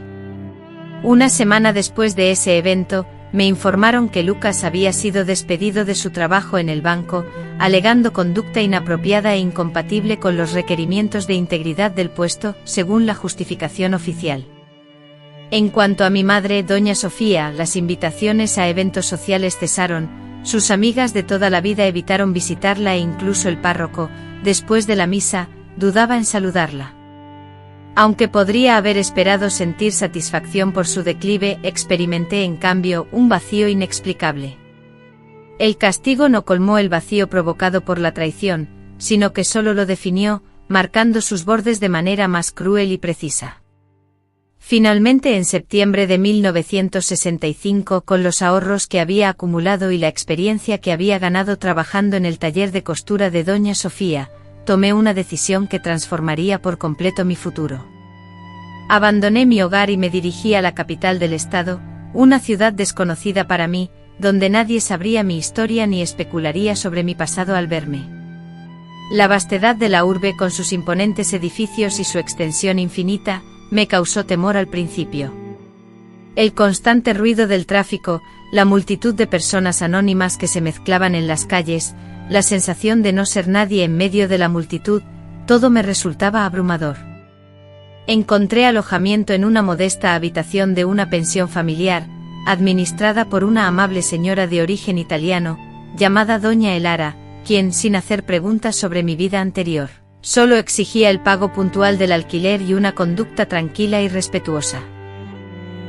Una semana después de ese evento, me informaron que Lucas había sido despedido de su trabajo en el banco, alegando conducta inapropiada e incompatible con los requerimientos de integridad del puesto, según la justificación oficial. En cuanto a mi madre, doña Sofía, las invitaciones a eventos sociales cesaron, sus amigas de toda la vida evitaron visitarla e incluso el párroco, después de la misa, dudaba en saludarla. Aunque podría haber esperado sentir satisfacción por su declive, experimenté en cambio un vacío inexplicable. El castigo no colmó el vacío provocado por la traición, sino que solo lo definió, marcando sus bordes de manera más cruel y precisa. Finalmente, en septiembre de 1965, con los ahorros que había acumulado y la experiencia que había ganado trabajando en el taller de costura de doña Sofía, tomé una decisión que transformaría por completo mi futuro. Abandoné mi hogar y me dirigí a la capital del estado, una ciudad desconocida para mí, donde nadie sabría mi historia ni especularía sobre mi pasado al verme. La vastedad de la urbe con sus imponentes edificios y su extensión infinita, me causó temor al principio. El constante ruido del tráfico, la multitud de personas anónimas que se mezclaban en las calles, la sensación de no ser nadie en medio de la multitud, todo me resultaba abrumador. Encontré alojamiento en una modesta habitación de una pensión familiar, administrada por una amable señora de origen italiano, llamada doña Elara, quien, sin hacer preguntas sobre mi vida anterior, solo exigía el pago puntual del alquiler y una conducta tranquila y respetuosa.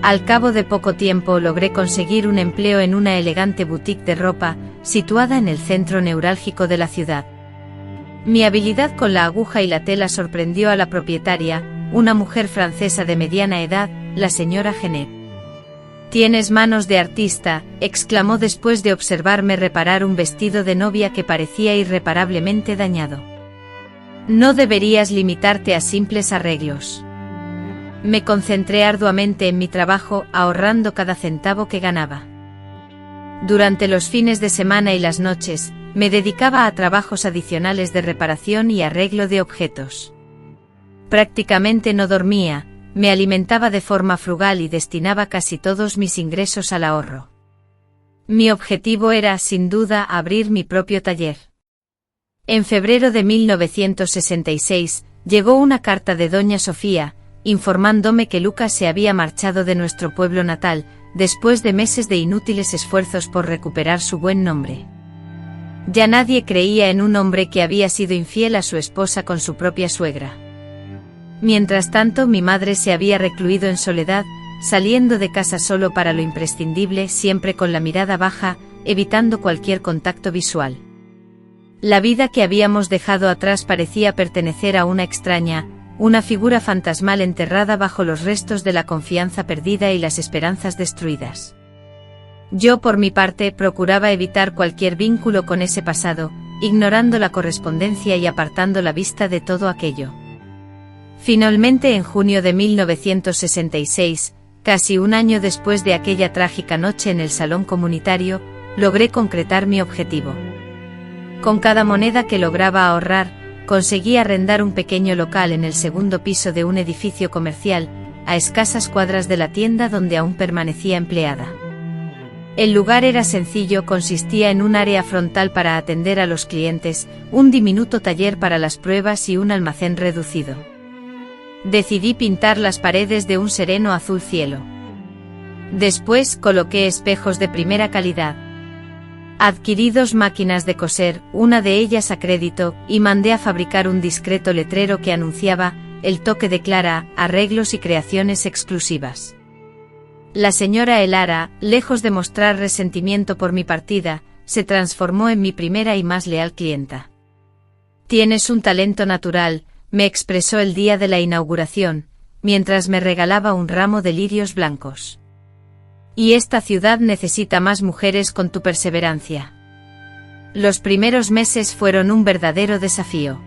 Al cabo de poco tiempo logré conseguir un empleo en una elegante boutique de ropa, situada en el centro neurálgico de la ciudad. Mi habilidad con la aguja y la tela sorprendió a la propietaria, una mujer francesa de mediana edad, la señora Genet. «Tienes manos de artista», exclamó después de observarme reparar un vestido de novia que parecía irreparablemente dañado. «No deberías limitarte a simples arreglos». Me concentré arduamente en mi trabajo, ahorrando cada centavo que ganaba. Durante los fines de semana y las noches, me dedicaba a trabajos adicionales de reparación y arreglo de objetos. Prácticamente no dormía, me alimentaba de forma frugal y destinaba casi todos mis ingresos al ahorro. Mi objetivo era, sin duda, abrir mi propio taller. En febrero de 1966, llegó una carta de doña Sofía, informándome que Lucas se había marchado de nuestro pueblo natal, después de meses de inútiles esfuerzos por recuperar su buen nombre. Ya nadie creía en un hombre que había sido infiel a su esposa con su propia suegra. Mientras tanto, mi madre se había recluido en soledad, saliendo de casa solo para lo imprescindible, siempre con la mirada baja, evitando cualquier contacto visual. La vida que habíamos dejado atrás parecía pertenecer a una extraña, una figura fantasmal enterrada bajo los restos de la confianza perdida y las esperanzas destruidas. Yo, por mi parte, procuraba evitar cualquier vínculo con ese pasado, ignorando la correspondencia y apartando la vista de todo aquello. Finalmente, en junio de 1966, casi un año después de aquella trágica noche en el salón comunitario, logré concretar mi objetivo. Con cada moneda que lograba ahorrar, conseguí arrendar un pequeño local en el segundo piso de un edificio comercial, a escasas cuadras de la tienda donde aún permanecía empleada. El lugar era sencillo, consistía en un área frontal para atender a los clientes, un diminuto taller para las pruebas y un almacén reducido. Decidí pintar las paredes de un sereno azul cielo. Después coloqué espejos de primera calidad. Adquirí 2 máquinas de coser, una de ellas a crédito, y mandé a fabricar un discreto letrero que anunciaba «El toque de Clara, arreglos y creaciones exclusivas». La señora Elara, lejos de mostrar resentimiento por mi partida, se transformó en mi primera y más leal clienta. «Tienes un talento natural», me expresó el día de la inauguración, mientras me regalaba un ramo de lirios blancos. «Y esta ciudad necesita más mujeres con tu perseverancia». Los primeros meses fueron un verdadero desafío.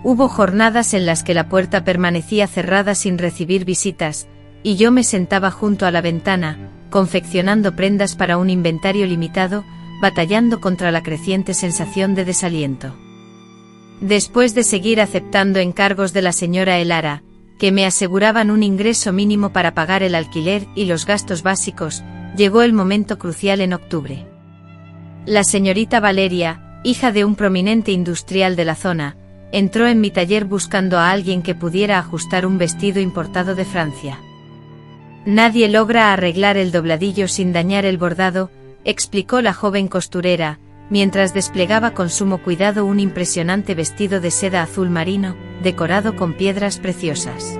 Hubo jornadas en las que la puerta permanecía cerrada sin recibir visitas, y yo me sentaba junto a la ventana, confeccionando prendas para un inventario limitado, batallando contra la creciente sensación de desaliento. Después de seguir aceptando encargos de la señora Elara, que me aseguraban un ingreso mínimo para pagar el alquiler y los gastos básicos, llegó el momento crucial en octubre. La señorita Valeria, hija de un prominente industrial de la zona, entró en mi taller buscando a alguien que pudiera ajustar un vestido importado de Francia. Nadie logra arreglar el dobladillo sin dañar el bordado, explicó la joven costurera, mientras desplegaba con sumo cuidado un impresionante vestido de seda azul marino, decorado con piedras preciosas.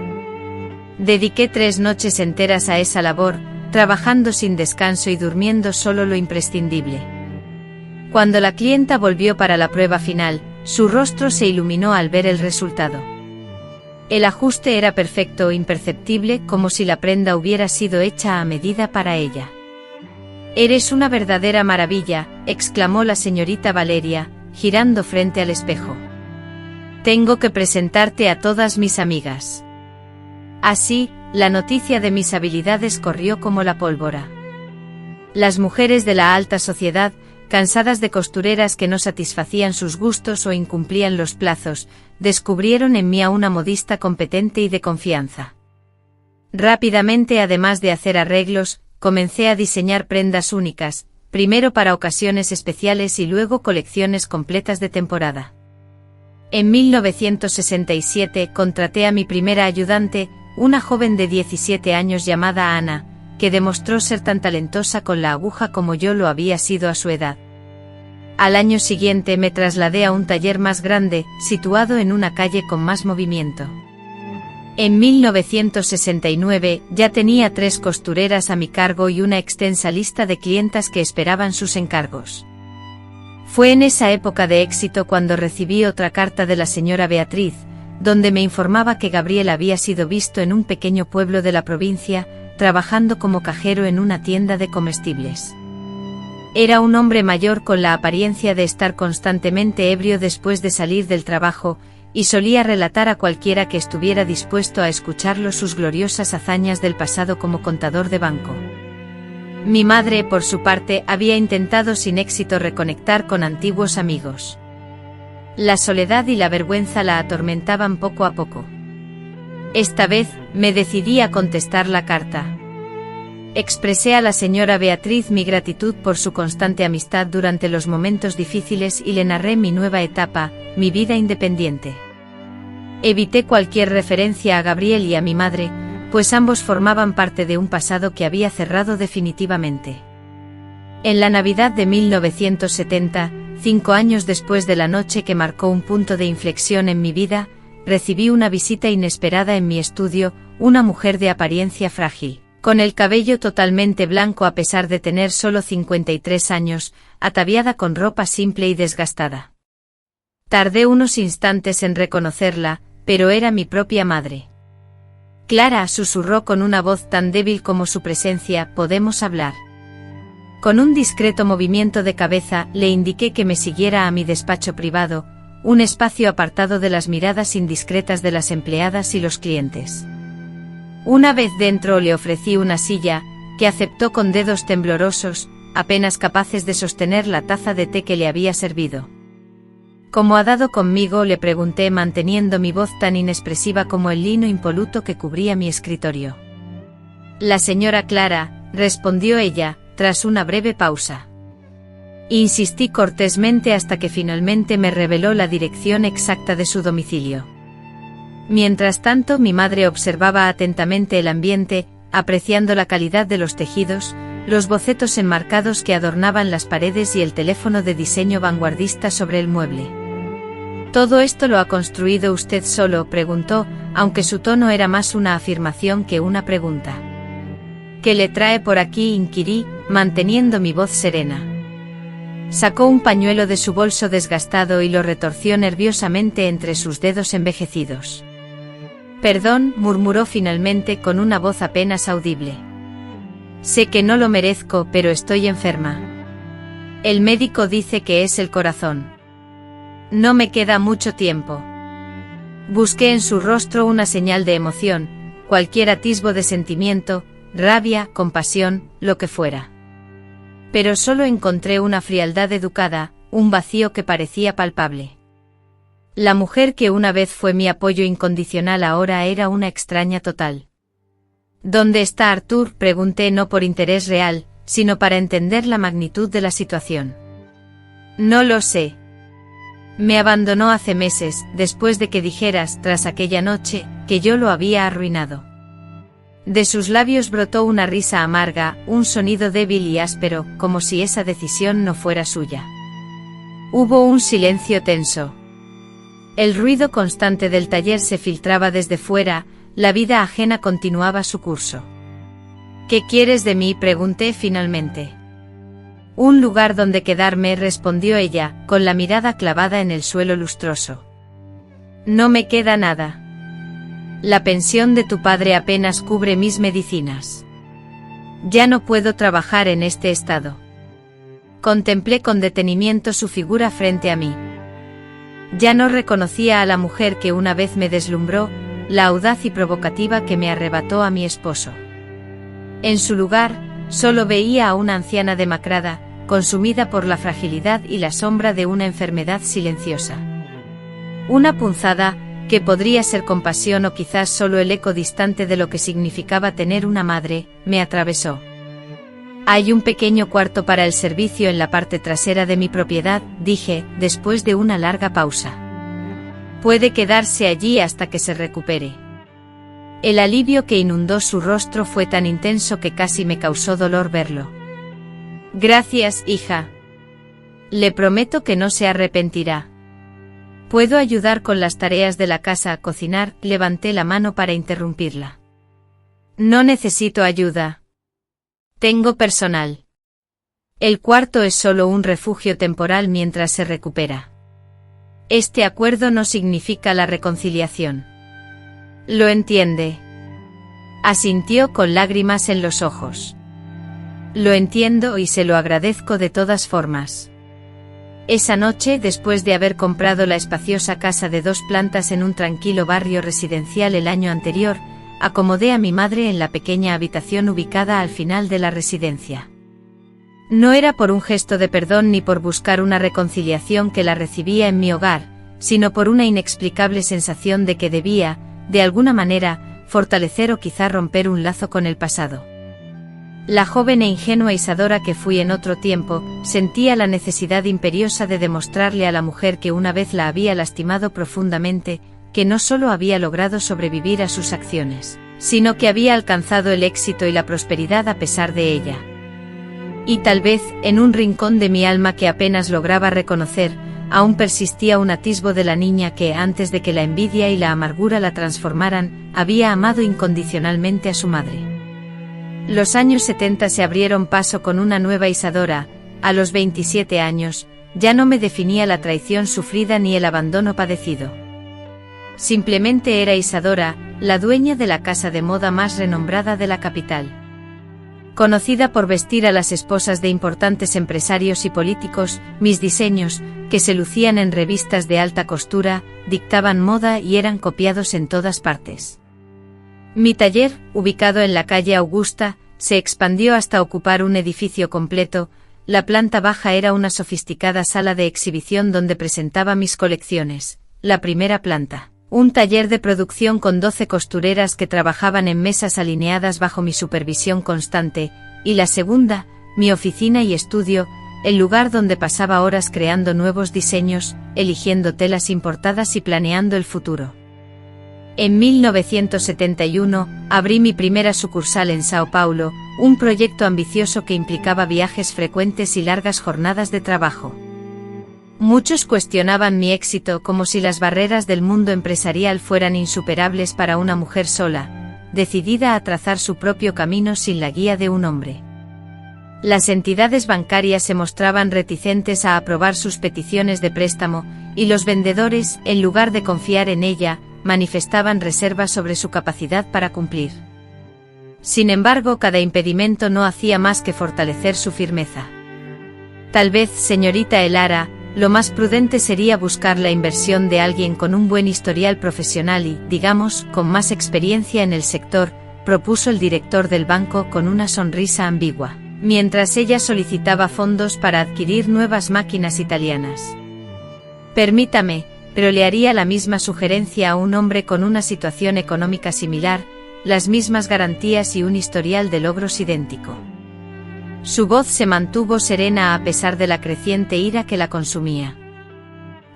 Dediqué 3 noches enteras a esa labor, trabajando sin descanso y durmiendo solo lo imprescindible. Cuando la clienta volvió para la prueba final, su rostro se iluminó al ver el resultado. El ajuste era perfecto, imperceptible, como si la prenda hubiera sido hecha a medida para ella. «Eres una verdadera maravilla», exclamó la señorita Valeria, girando frente al espejo. «Tengo que presentarte a todas mis amigas». Así, la noticia de mis habilidades corrió como la pólvora. Las mujeres de la alta sociedad, cansadas de costureras que no satisfacían sus gustos o incumplían los plazos, descubrieron en mí a una modista competente y de confianza. Rápidamente, además de hacer arreglos, comencé a diseñar prendas únicas, primero para ocasiones especiales y luego colecciones completas de temporada. En 1967 contraté a mi primera ayudante, una joven de 17 años llamada Ana, que demostró ser tan talentosa con la aguja como yo lo había sido a su edad. Al año siguiente me trasladé a un taller más grande, situado en una calle con más movimiento. En 1969 ya tenía 3 costureras a mi cargo y una extensa lista de clientas que esperaban sus encargos. Fue en esa época de éxito cuando recibí otra carta de la señora Beatriz, donde me informaba que Gabriel había sido visto en un pequeño pueblo de la provincia, trabajando como cajero en una tienda de comestibles. Era un hombre mayor con la apariencia de estar constantemente ebrio después de salir del trabajo, y solía relatar a cualquiera que estuviera dispuesto a escucharlo sus gloriosas hazañas del pasado como contador de banco. Mi madre, por su parte, había intentado sin éxito reconectar con antiguos amigos. La soledad y la vergüenza la atormentaban poco a poco. Esta vez, me decidí a contestar la carta. Expresé a la señora Beatriz mi gratitud por su constante amistad durante los momentos difíciles y le narré mi nueva etapa, mi vida independiente. Evité cualquier referencia a Gabriel y a mi madre, pues ambos formaban parte de un pasado que había cerrado definitivamente. En la Navidad de 1970, 5 años después de la noche que marcó un punto de inflexión en mi vida, recibí una visita inesperada en mi estudio, una mujer de apariencia frágil, con el cabello totalmente blanco a pesar de tener solo 53 años, ataviada con ropa simple y desgastada. Tardé unos instantes en reconocerla, pero era mi propia madre. Clara, susurró con una voz tan débil como su presencia, ¿podemos hablar? Con un discreto movimiento de cabeza, le indiqué que me siguiera a mi despacho privado, un espacio apartado de las miradas indiscretas de las empleadas y los clientes. Una vez dentro le ofrecí una silla, que aceptó con dedos temblorosos, apenas capaces de sostener la taza de té que le había servido. ¿Cómo ha dado conmigo?, le pregunté manteniendo mi voz tan inexpresiva como el lino impoluto que cubría mi escritorio. La señora Clara, respondió ella, tras una breve pausa. Insistí cortésmente hasta que finalmente me reveló la dirección exacta de su domicilio. Mientras tanto, mi madre observaba atentamente el ambiente, apreciando la calidad de los tejidos, los bocetos enmarcados que adornaban las paredes y el teléfono de diseño vanguardista sobre el mueble. ¿Todo esto lo ha construido usted solo?, preguntó, aunque su tono era más una afirmación que una pregunta. ¿Qué le trae por aquí?, inquirí, manteniendo mi voz serena. Sacó un pañuelo de su bolso desgastado y lo retorció nerviosamente entre sus dedos envejecidos. Perdón, murmuró finalmente con una voz apenas audible. Sé que no lo merezco, pero estoy enferma. El médico dice que es el corazón. No me queda mucho tiempo. Busqué en su rostro una señal de emoción, cualquier atisbo de sentimiento, rabia, compasión, lo que fuera. Pero solo encontré una frialdad educada, un vacío que parecía palpable. La mujer que una vez fue mi apoyo incondicional ahora era una extraña total. ¿Dónde está Arthur?, pregunté no por interés real, sino para entender la magnitud de la situación. No lo sé. Me abandonó hace meses, después de que dijeras, tras aquella noche, que yo lo había arruinado. De sus labios brotó una risa amarga, un sonido débil y áspero, como si esa decisión no fuera suya. Hubo un silencio tenso. El ruido constante del taller se filtraba desde fuera, la vida ajena continuaba su curso. ¿Qué quieres de mí?, pregunté finalmente. Un lugar donde quedarme, respondió ella, con la mirada clavada en el suelo lustroso. No me queda nada. La pensión de tu padre apenas cubre mis medicinas. Ya no puedo trabajar en este estado. Contemplé con detenimiento su figura frente a mí. Ya no reconocía a la mujer que una vez me deslumbró, la audaz y provocativa que me arrebató a mi esposo. En su lugar, solo veía a una anciana demacrada, consumida por la fragilidad y la sombra de una enfermedad silenciosa. Una punzada, que podría ser compasión o quizás solo el eco distante de lo que significaba tener una madre, me atravesó. Hay un pequeño cuarto para el servicio en la parte trasera de mi propiedad, dije, después de una larga pausa. Puede quedarse allí hasta que se recupere. El alivio que inundó su rostro fue tan intenso que casi me causó dolor verlo. Gracias, hija. Le prometo que no se arrepentirá. ¿Puedo ayudar con las tareas de la casa? Cocinar, levanté la mano para interrumpirla. No necesito ayuda. Tengo personal. El cuarto es solo un refugio temporal mientras se recupera. Este acuerdo no significa la reconciliación. ¿Lo entiende? Asintió con lágrimas en los ojos. Lo entiendo y se lo agradezco de todas formas. Esa noche, después de haber comprado la espaciosa casa de 2 plantas en un tranquilo barrio residencial el año anterior, acomodé a mi madre en la pequeña habitación ubicada al final de la residencia. No era por un gesto de perdón ni por buscar una reconciliación que la recibía en mi hogar, sino por una inexplicable sensación de que debía, de alguna manera, fortalecer o quizá romper un lazo con el pasado. La joven e ingenua Isadora que fui en otro tiempo, sentía la necesidad imperiosa de demostrarle a la mujer que una vez la había lastimado profundamente, que no solo había logrado sobrevivir a sus acciones, sino que había alcanzado el éxito y la prosperidad a pesar de ella. Y tal vez, en un rincón de mi alma que apenas lograba reconocer, aún persistía un atisbo de la niña que, antes de que la envidia y la amargura la transformaran, había amado incondicionalmente a su madre. Los años 70 se abrieron paso con una nueva Isadora. A los 27 años, ya no me definía la traición sufrida ni el abandono padecido. Simplemente era Isadora, la dueña de la casa de moda más renombrada de la capital. Conocida por vestir a las esposas de importantes empresarios y políticos, mis diseños, que se lucían en revistas de alta costura, dictaban moda y eran copiados en todas partes. Mi taller, ubicado en la calle Augusta, se expandió hasta ocupar un edificio completo. La planta baja era una sofisticada sala de exhibición donde presentaba mis colecciones. La primera planta, un taller de producción con 12 costureras que trabajaban en mesas alineadas bajo mi supervisión constante, y la segunda, mi oficina y estudio, el lugar donde pasaba horas creando nuevos diseños, eligiendo telas importadas y planeando el futuro. En 1971, abrí mi primera sucursal en Sao Paulo, un proyecto ambicioso que implicaba viajes frecuentes y largas jornadas de trabajo. Muchos cuestionaban mi éxito como si las barreras del mundo empresarial fueran insuperables para una mujer sola, decidida a trazar su propio camino sin la guía de un hombre. Las entidades bancarias se mostraban reticentes a aprobar sus peticiones de préstamo, y los vendedores, en lugar de confiar en ella, manifestaban reservas sobre su capacidad para cumplir. Sin embargo, cada impedimento no hacía más que fortalecer su firmeza. Tal vez, señorita Elara, lo más prudente sería buscar la inversión de alguien con un buen historial profesional y, digamos, con más experiencia en el sector, propuso el director del banco con una sonrisa ambigua, mientras ella solicitaba fondos para adquirir nuevas máquinas italianas. Permítame, pero le haría la misma sugerencia a un hombre con una situación económica similar, las mismas garantías y un historial de logros idéntico. Su voz se mantuvo serena a pesar de la creciente ira que la consumía.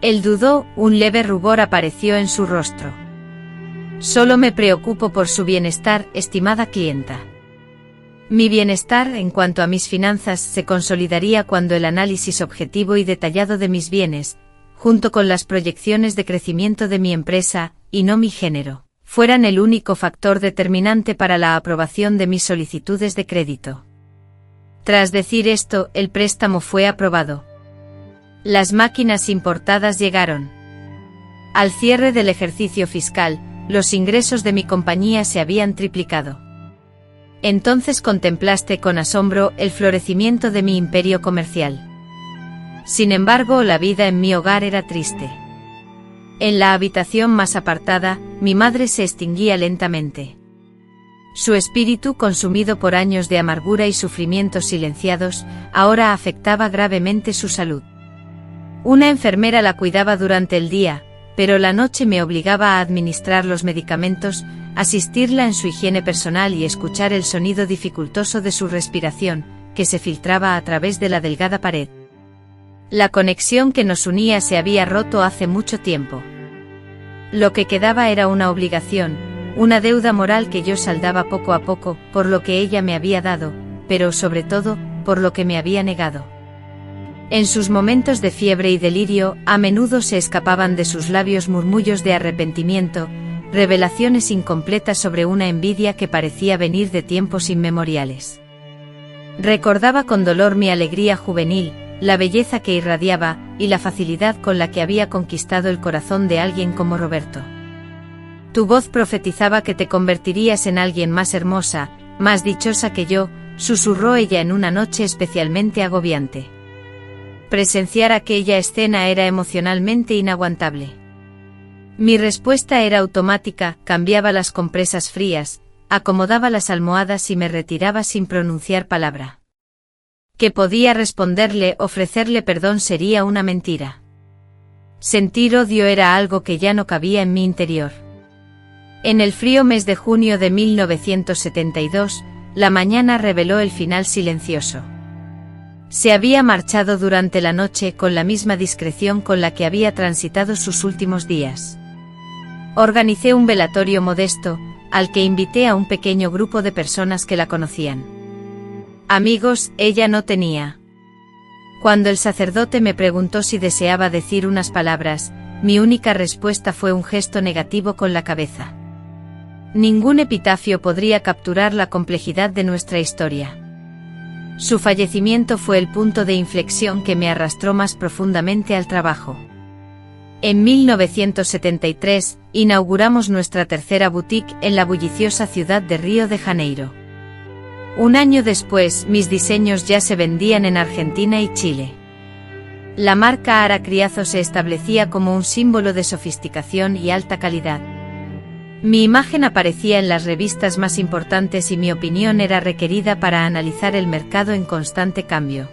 Él dudó, un leve rubor apareció en su rostro. Solo me preocupo por su bienestar, estimada clienta. Mi bienestar en cuanto a mis finanzas se consolidaría cuando el análisis objetivo y detallado de mis bienes, junto con las proyecciones de crecimiento de mi empresa, y no mi género, fueran el único factor determinante para la aprobación de mis solicitudes de crédito. Tras decir esto, el préstamo fue aprobado. Las máquinas importadas llegaron. Al cierre del ejercicio fiscal, los ingresos de mi compañía se habían triplicado. Entonces contemplaste con asombro el florecimiento de mi imperio comercial. Sin embargo, la vida en mi hogar era triste. En la habitación más apartada, mi madre se extinguía lentamente. Su espíritu, consumido por años de amargura y sufrimientos silenciados, ahora afectaba gravemente su salud. Una enfermera la cuidaba durante el día, pero la noche me obligaba a administrar los medicamentos, asistirla en su higiene personal y escuchar el sonido dificultoso de su respiración, que se filtraba a través de la delgada pared. La conexión que nos unía se había roto hace mucho tiempo. Lo que quedaba era una obligación, una deuda moral que yo saldaba poco a poco, por lo que ella me había dado, pero sobre todo, por lo que me había negado. En sus momentos de fiebre y delirio, a menudo se escapaban de sus labios murmullos de arrepentimiento, revelaciones incompletas sobre una envidia que parecía venir de tiempos inmemoriales. Recordaba con dolor mi alegría juvenil, la belleza que irradiaba, y la facilidad con la que había conquistado el corazón de alguien como Roberto. Tu voz profetizaba que te convertirías en alguien más hermosa, más dichosa que yo, susurró ella en una noche especialmente agobiante. Presenciar aquella escena era emocionalmente inaguantable. Mi respuesta era automática, cambiaba las compresas frías, acomodaba las almohadas y me retiraba sin pronunciar palabra. Que podía responderle, ofrecerle perdón sería una mentira. Sentir odio era algo que ya no cabía en mi interior. En el frío mes de junio de 1972, la mañana reveló el final silencioso. Se había marchado durante la noche con la misma discreción con la que había transitado sus últimos días. Organicé un velatorio modesto, al que invité a un pequeño grupo de personas que la conocían. Amigos, ella no tenía. Cuando el sacerdote me preguntó si deseaba decir unas palabras, mi única respuesta fue un gesto negativo con la cabeza. Ningún epitafio podría capturar la complejidad de nuestra historia. Su fallecimiento fue el punto de inflexión que me arrastró más profundamente al trabajo. En 1973, inauguramos nuestra tercera boutique en la bulliciosa ciudad de Río de Janeiro. Un año después, mis diseños ya se vendían en Argentina y Chile. La marca Ara Criazo se establecía como un símbolo de sofisticación y alta calidad. Mi imagen aparecía en las revistas más importantes y mi opinión era requerida para analizar el mercado en constante cambio.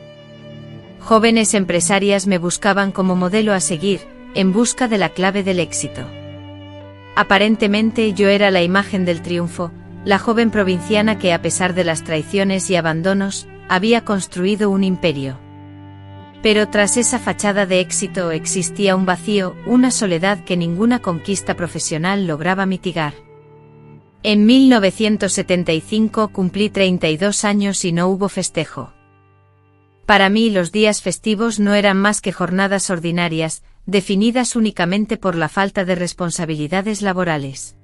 Jóvenes empresarias me buscaban como modelo a seguir, en busca de la clave del éxito. Aparentemente yo era la imagen del triunfo, la joven provinciana que a pesar de las traiciones y abandonos, había construido un imperio. Pero tras esa fachada de éxito existía un vacío, una soledad que ninguna conquista profesional lograba mitigar. En 1975 cumplí 32 años y no hubo festejo. Para mí los días festivos no eran más que jornadas ordinarias, definidas únicamente por la falta de responsabilidades laborales.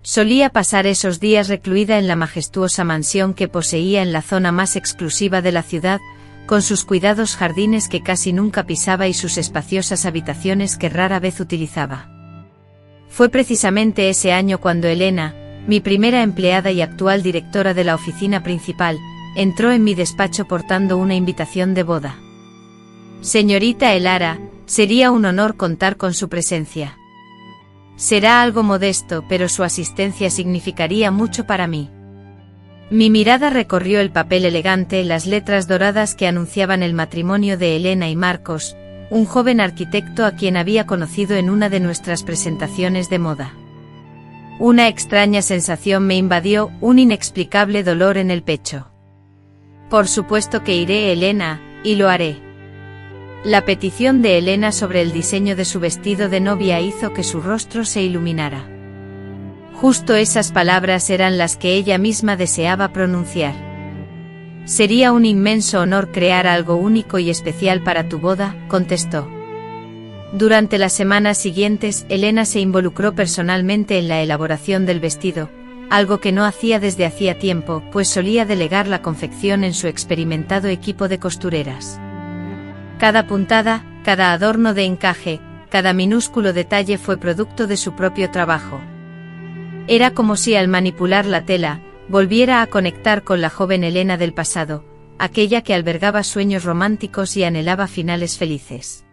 Solía pasar esos días recluida en la majestuosa mansión que poseía en la zona más exclusiva de la ciudad, con sus cuidados jardines que casi nunca pisaba y sus espaciosas habitaciones que rara vez utilizaba. Fue precisamente ese año cuando Elena, mi primera empleada y actual directora de la oficina principal, entró en mi despacho portando una invitación de boda. Señorita Elara, sería un honor contar con su presencia. Será algo modesto, pero su asistencia significaría mucho para mí. Mi mirada recorrió el papel elegante, las letras doradas que anunciaban el matrimonio de Elena y Marcos, un joven arquitecto a quien había conocido en una de nuestras presentaciones de moda. Una extraña sensación me invadió, un inexplicable dolor en el pecho. Por supuesto que iré, Elena, y lo haré. La petición de Elena sobre el diseño de su vestido de novia hizo que su rostro se iluminara. Justo esas palabras eran las que ella misma deseaba pronunciar. «Sería un inmenso honor crear algo único y especial para tu boda», contestó. Durante las semanas siguientes, Elena se involucró personalmente en la elaboración del vestido, algo que no hacía desde hacía tiempo, pues solía delegar la confección en su experimentado equipo de costureras. Cada puntada, cada adorno de encaje, cada minúsculo detalle fue producto de su propio trabajo. Era como si al manipular la tela, volviera a conectar con la joven Elena del pasado, aquella que albergaba sueños románticos y anhelaba finales felices.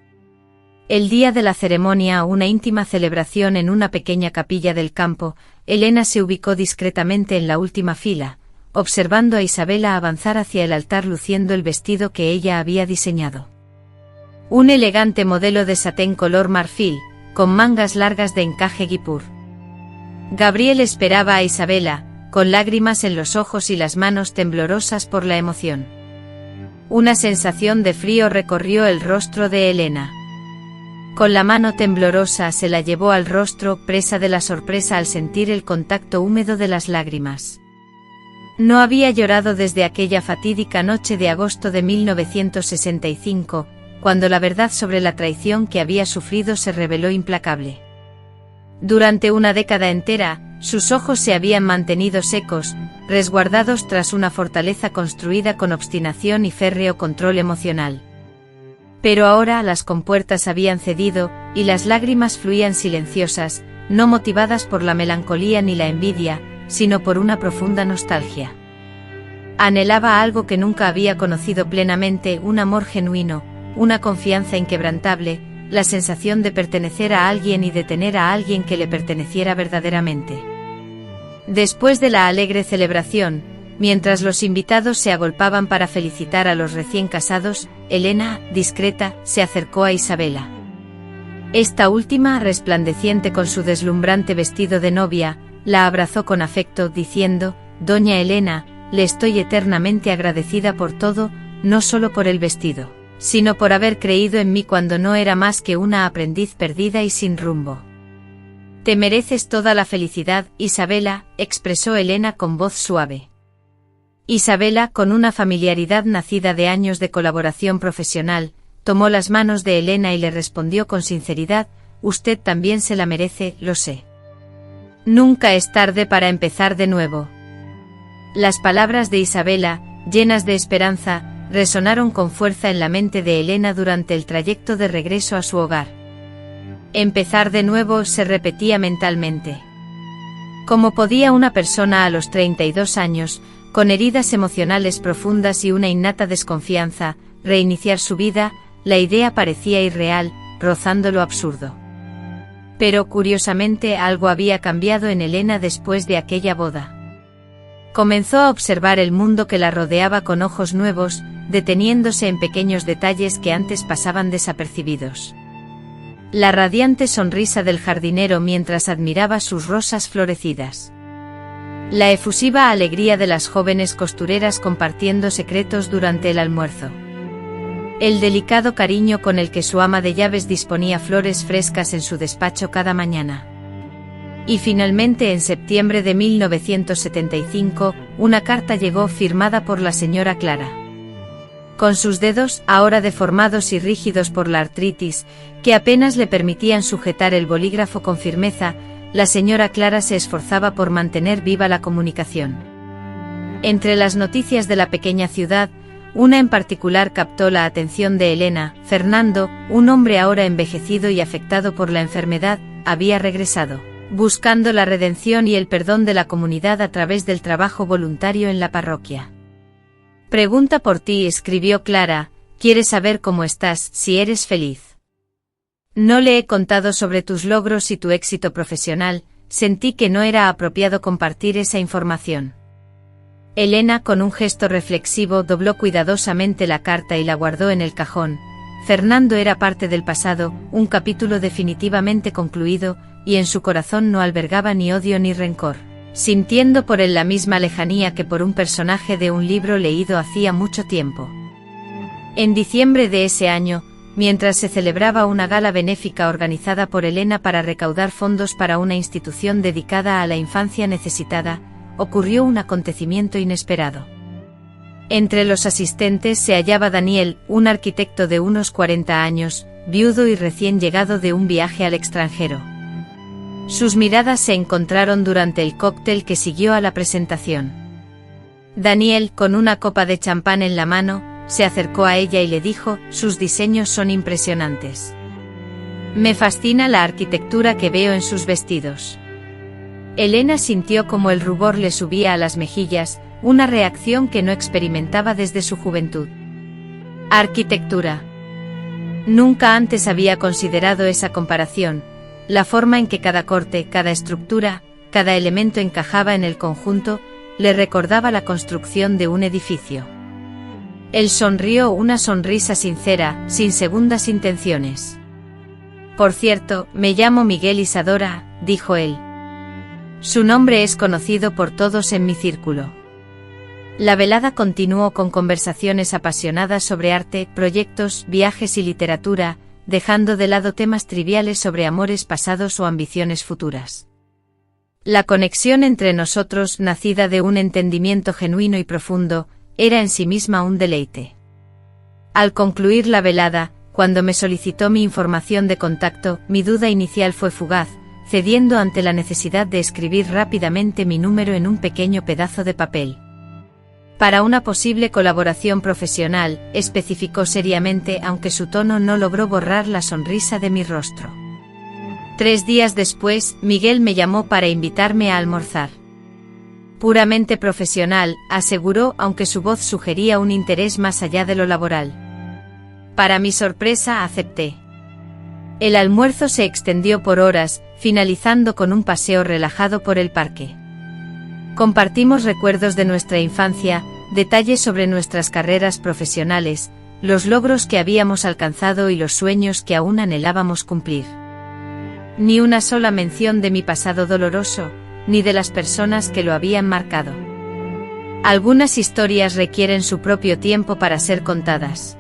El día de la ceremonia, una íntima celebración en una pequeña capilla del campo, Elena se ubicó discretamente en la última fila, observando a Isabela avanzar hacia el altar luciendo el vestido que ella había diseñado. Un elegante modelo de satén color marfil, con mangas largas de encaje guipur. Gabriel esperaba a Isabela, con lágrimas en los ojos y las manos temblorosas por la emoción. Una sensación de frío recorrió el rostro de Elena. Con la mano temblorosa se la llevó al rostro, presa de la sorpresa al sentir el contacto húmedo de las lágrimas. No había llorado desde aquella fatídica noche de agosto de 1965, cuando la verdad sobre la traición que había sufrido se reveló implacable. Durante una década entera, sus ojos se habían mantenido secos, resguardados tras una fortaleza construida con obstinación y férreo control emocional. Pero ahora las compuertas habían cedido, y las lágrimas fluían silenciosas, no motivadas por la melancolía ni la envidia, sino por una profunda nostalgia. Anhelaba algo que nunca había conocido plenamente, un amor genuino, una confianza inquebrantable, la sensación de pertenecer a alguien y de tener a alguien que le perteneciera verdaderamente. Después de la alegre celebración, mientras los invitados se agolpaban para felicitar a los recién casados, Elena, discreta, se acercó a Isabela. Esta última, resplandeciente con su deslumbrante vestido de novia, la abrazó con afecto, diciendo: «Doña Elena, le estoy eternamente agradecida por todo, no solo por el vestido, sino por haber creído en mí cuando no era más que una aprendiz perdida y sin rumbo». «Te mereces toda la felicidad, Isabela», expresó Elena con voz suave. Isabela, con una familiaridad nacida de años de colaboración profesional, tomó las manos de Elena y le respondió con sinceridad: «Usted también se la merece, lo sé. Nunca es tarde para empezar de nuevo». Las palabras de Isabela, llenas de esperanza, resonaron con fuerza en la mente de Elena durante el trayecto de regreso a su hogar. Empezar de nuevo, se repetía mentalmente. ¿Cómo podía una persona a los 32 años, con heridas emocionales profundas y una innata desconfianza, reiniciar su vida? La idea parecía irreal, rozando lo absurdo. Pero curiosamente algo había cambiado en Elena después de aquella boda. Comenzó a observar el mundo que la rodeaba con ojos nuevos, deteniéndose en pequeños detalles que antes pasaban desapercibidos. La radiante sonrisa del jardinero mientras admiraba sus rosas florecidas. La efusiva alegría de las jóvenes costureras compartiendo secretos durante el almuerzo. El delicado cariño con el que su ama de llaves disponía flores frescas en su despacho cada mañana. Y finalmente, en septiembre de 1975, una carta llegó firmada por la señora Clara. Con sus dedos, ahora deformados y rígidos por la artritis, que apenas le permitían sujetar el bolígrafo con firmeza, la señora Clara se esforzaba por mantener viva la comunicación. Entre las noticias de la pequeña ciudad, una en particular captó la atención de Elena. Fernando, un hombre ahora envejecido y afectado por la enfermedad, había regresado, buscando la redención y el perdón de la comunidad a través del trabajo voluntario en la parroquia. «Pregunta por ti», escribió Clara, «quiere saber cómo estás, si eres feliz. No le he contado sobre tus logros y tu éxito profesional, sentí que no era apropiado compartir esa información». Elena, con un gesto reflexivo, dobló cuidadosamente la carta y la guardó en el cajón. Fernando era parte del pasado, un capítulo definitivamente concluido, y en su corazón no albergaba ni odio ni rencor, sintiendo por él la misma lejanía que por un personaje de un libro leído hacía mucho tiempo. En diciembre de ese año, mientras se celebraba una gala benéfica organizada por Elena para recaudar fondos para una institución dedicada a la infancia necesitada, ocurrió un acontecimiento inesperado. Entre los asistentes se hallaba Daniel, un arquitecto de unos 40 años, viudo y recién llegado de un viaje al extranjero. Sus miradas se encontraron durante el cóctel que siguió a la presentación. Daniel, con una copa de champán en la mano, se acercó a ella y le dijo: «Sus diseños son impresionantes. Me fascina la arquitectura que veo en sus vestidos». Elena sintió como el rubor le subía a las mejillas, una reacción que no experimentaba desde su juventud. Arquitectura. Nunca antes había considerado esa comparación, la forma en que cada corte, cada estructura, cada elemento encajaba en el conjunto, le recordaba la construcción de un edificio. Él sonrió una sonrisa sincera, sin segundas intenciones. «Por cierto, me llamo Miguel Isadora», dijo él. «Su nombre es conocido por todos en mi círculo». La velada continuó con conversaciones apasionadas sobre arte, proyectos, viajes y literatura, dejando de lado temas triviales sobre amores pasados o ambiciones futuras. La conexión entre nosotros, nacida de un entendimiento genuino y profundo, era en sí misma un deleite. Al concluir la velada, cuando me solicitó mi información de contacto, mi duda inicial fue fugaz, cediendo ante la necesidad de escribir rápidamente mi número en un pequeño pedazo de papel. «Para una posible colaboración profesional», especificó seriamente, aunque su tono no logró borrar la sonrisa de mi rostro. 3 días después, Miguel me llamó para invitarme a almorzar. «Puramente profesional», aseguró, aunque su voz sugería un interés más allá de lo laboral. Para mi sorpresa, acepté. El almuerzo se extendió por horas, finalizando con un paseo relajado por el parque. Compartimos recuerdos de nuestra infancia, detalles sobre nuestras carreras profesionales, los logros que habíamos alcanzado y los sueños que aún anhelábamos cumplir. Ni una sola mención de mi pasado doloroso, ni de las personas que lo habían marcado. Algunas historias requieren su propio tiempo para ser contadas.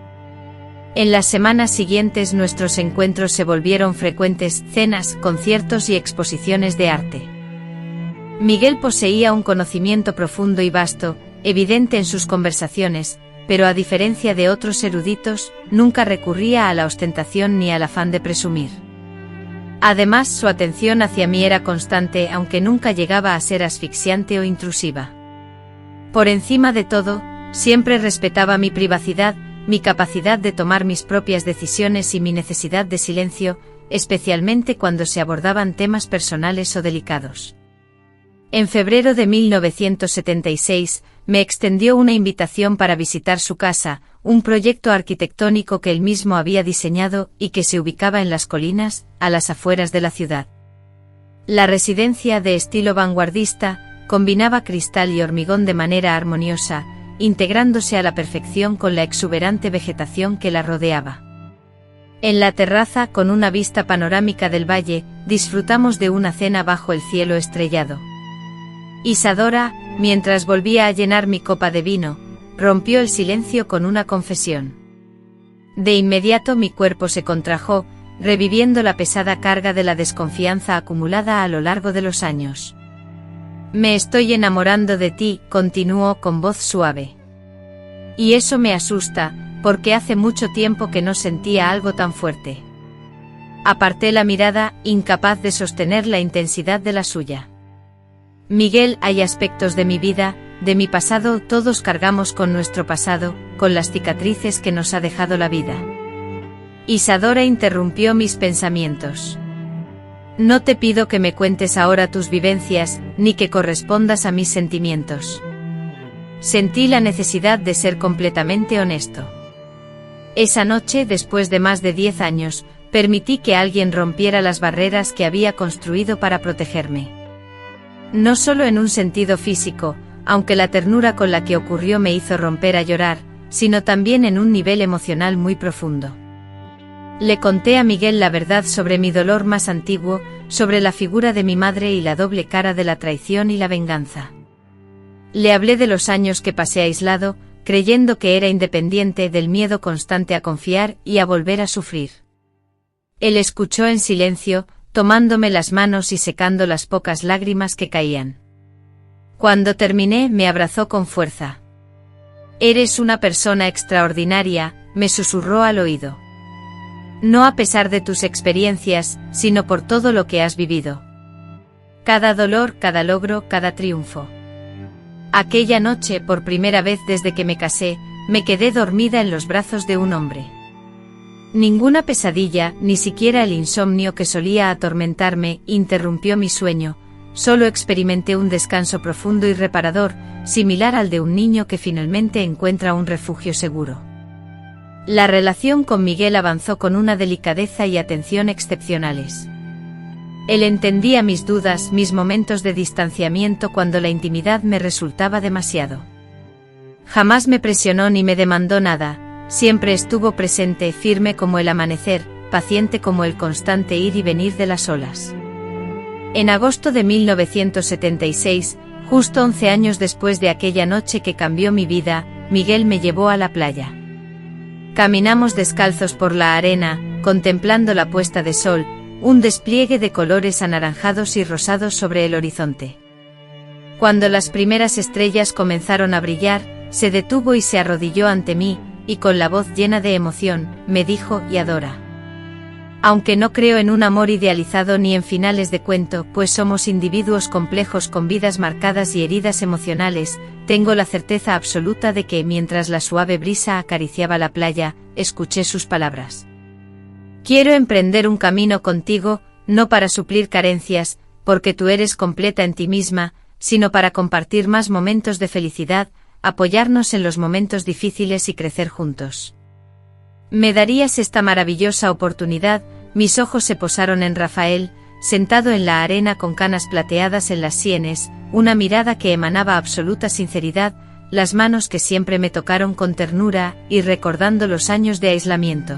En las semanas siguientes nuestros encuentros se volvieron frecuentes: cenas, conciertos y exposiciones de arte. Miguel poseía un conocimiento profundo y vasto, evidente en sus conversaciones, pero a diferencia de otros eruditos, nunca recurría a la ostentación ni al afán de presumir. Además, su atención hacia mí era constante, aunque nunca llegaba a ser asfixiante o intrusiva. Por encima de todo, siempre respetaba mi privacidad, mi capacidad de tomar mis propias decisiones y mi necesidad de silencio, especialmente cuando se abordaban temas personales o delicados. En febrero de 1976, me extendió una invitación para visitar su casa, un proyecto arquitectónico que él mismo había diseñado y que se ubicaba en las colinas, a las afueras de la ciudad. La residencia, de estilo vanguardista, combinaba cristal y hormigón de manera armoniosa, integrándose a la perfección con la exuberante vegetación que la rodeaba. En la terraza, con una vista panorámica del valle, disfrutamos de una cena bajo el cielo estrellado. Isadora, mientras volvía a llenar mi copa de vino, rompió el silencio con una confesión. De inmediato mi cuerpo se contrajo, reviviendo la pesada carga de la desconfianza acumulada a lo largo de los años. «Me estoy enamorando de ti», continuó con voz suave. «Y eso me asusta, porque hace mucho tiempo que no sentía algo tan fuerte». Aparté la mirada, incapaz de sostener la intensidad de la suya. «Miguel, hay aspectos de mi vida, de mi pasado, todos cargamos con nuestro pasado, con las cicatrices que nos ha dejado la vida». Isadora interrumpió mis pensamientos. «No te pido que me cuentes ahora tus vivencias, ni que correspondas a mis sentimientos. Sentí la necesidad de ser completamente honesto. Esa noche, después de más de 10 años, permití que alguien rompiera las barreras que había construido para protegerme. No solo en un sentido físico, aunque la ternura con la que ocurrió me hizo romper a llorar, sino también en un nivel emocional muy profundo. Le conté a Miguel la verdad sobre mi dolor más antiguo, sobre la figura de mi madre y la doble cara de la traición y la venganza. Le hablé de los años que pasé aislado, creyendo que era independiente del miedo constante a confiar y a volver a sufrir. Él escuchó en silencio, tomándome las manos y secando las pocas lágrimas que caían. Cuando terminé, me abrazó con fuerza. «Eres una persona extraordinaria», me susurró al oído. «No a pesar de tus experiencias, sino por todo lo que has vivido. Cada dolor, cada logro, cada triunfo». Aquella noche, por primera vez desde que me casé, me quedé dormida en los brazos de un hombre. Ninguna pesadilla, ni siquiera el insomnio que solía atormentarme, interrumpió mi sueño, solo experimenté un descanso profundo y reparador, similar al de un niño que finalmente encuentra un refugio seguro. La relación con Miguel avanzó con una delicadeza y atención excepcionales. Él entendía mis dudas, mis momentos de distanciamiento cuando la intimidad me resultaba demasiado. Jamás me presionó ni me demandó nada, siempre estuvo presente, firme como el amanecer, paciente como el constante ir y venir de las olas. En agosto de 1976, justo 11 años después de aquella noche que cambió mi vida, Miguel me llevó a la playa. Caminamos descalzos por la arena, contemplando la puesta de sol, un despliegue de colores anaranjados y rosados sobre el horizonte. Cuando las primeras estrellas comenzaron a brillar, se detuvo y se arrodilló ante mí, y con la voz llena de emoción, me dijo: «Y adora». Aunque no creo en un amor idealizado ni en finales de cuento, pues somos individuos complejos con vidas marcadas y heridas emocionales, tengo la certeza absoluta de que, mientras la suave brisa acariciaba la playa, escuché sus palabras. «Quiero emprender un camino contigo, no para suplir carencias, porque tú eres completa en ti misma, sino para compartir más momentos de felicidad, apoyarnos en los momentos difíciles y crecer juntos. ¿Me darías esta maravillosa oportunidad?». Mis ojos se posaron en Rafael, sentado en la arena con canas plateadas en las sienes, una mirada que emanaba absoluta sinceridad, las manos que siempre me tocaron con ternura, y recordando los años de aislamiento.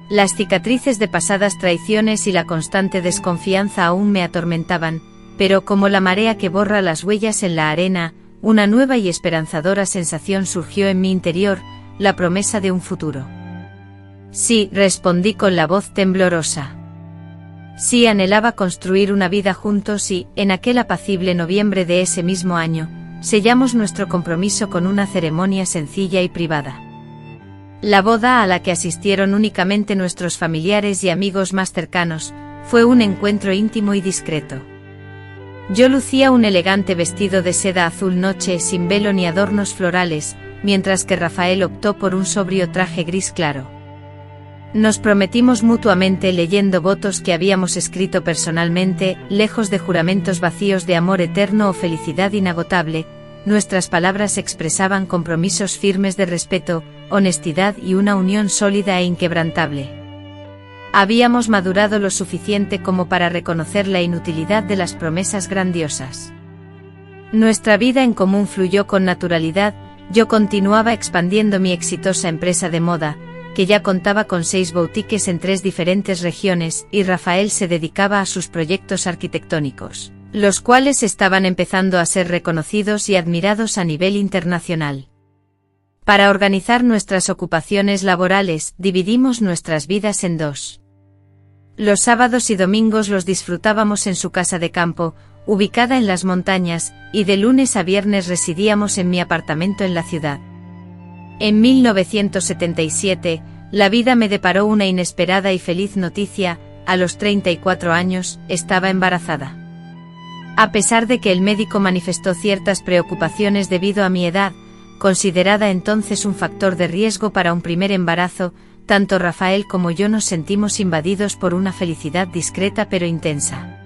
Las cicatrices de pasadas traiciones y la constante desconfianza aún me atormentaban, pero como la marea que borra las huellas en la arena, una nueva y esperanzadora sensación surgió en mi interior, la promesa de un futuro. «Sí», respondí con la voz temblorosa. Sí, anhelaba construir una vida juntos y, en aquel apacible noviembre de ese mismo año, sellamos nuestro compromiso con una ceremonia sencilla y privada. La boda, a la que asistieron únicamente nuestros familiares y amigos más cercanos, fue un encuentro íntimo y discreto. Yo lucía un elegante vestido de seda azul noche sin velo ni adornos florales, mientras que Rafael optó por un sobrio traje gris claro. Nos prometimos mutuamente leyendo votos que habíamos escrito personalmente, lejos de juramentos vacíos de amor eterno o felicidad inagotable. Nuestras palabras expresaban compromisos firmes de respeto, honestidad y una unión sólida e inquebrantable. Habíamos madurado lo suficiente como para reconocer la inutilidad de las promesas grandiosas. Nuestra vida en común fluyó con naturalidad. Yo continuaba expandiendo mi exitosa empresa de moda, que ya contaba con 6 boutiques en 3 diferentes regiones, y Rafael se dedicaba a sus proyectos arquitectónicos, los cuales estaban empezando a ser reconocidos y admirados a nivel internacional. Para organizar nuestras ocupaciones laborales, dividimos nuestras vidas en 2. Los sábados y domingos los disfrutábamos en su casa de campo, ubicada en las montañas, y de lunes a viernes residíamos en mi apartamento en la ciudad. En 1977, la vida me deparó una inesperada y feliz noticia: a los 34 años, estaba embarazada. A pesar de que el médico manifestó ciertas preocupaciones debido a mi edad, considerada entonces un factor de riesgo para un primer embarazo, tanto Rafael como yo nos sentimos invadidos por una felicidad discreta pero intensa.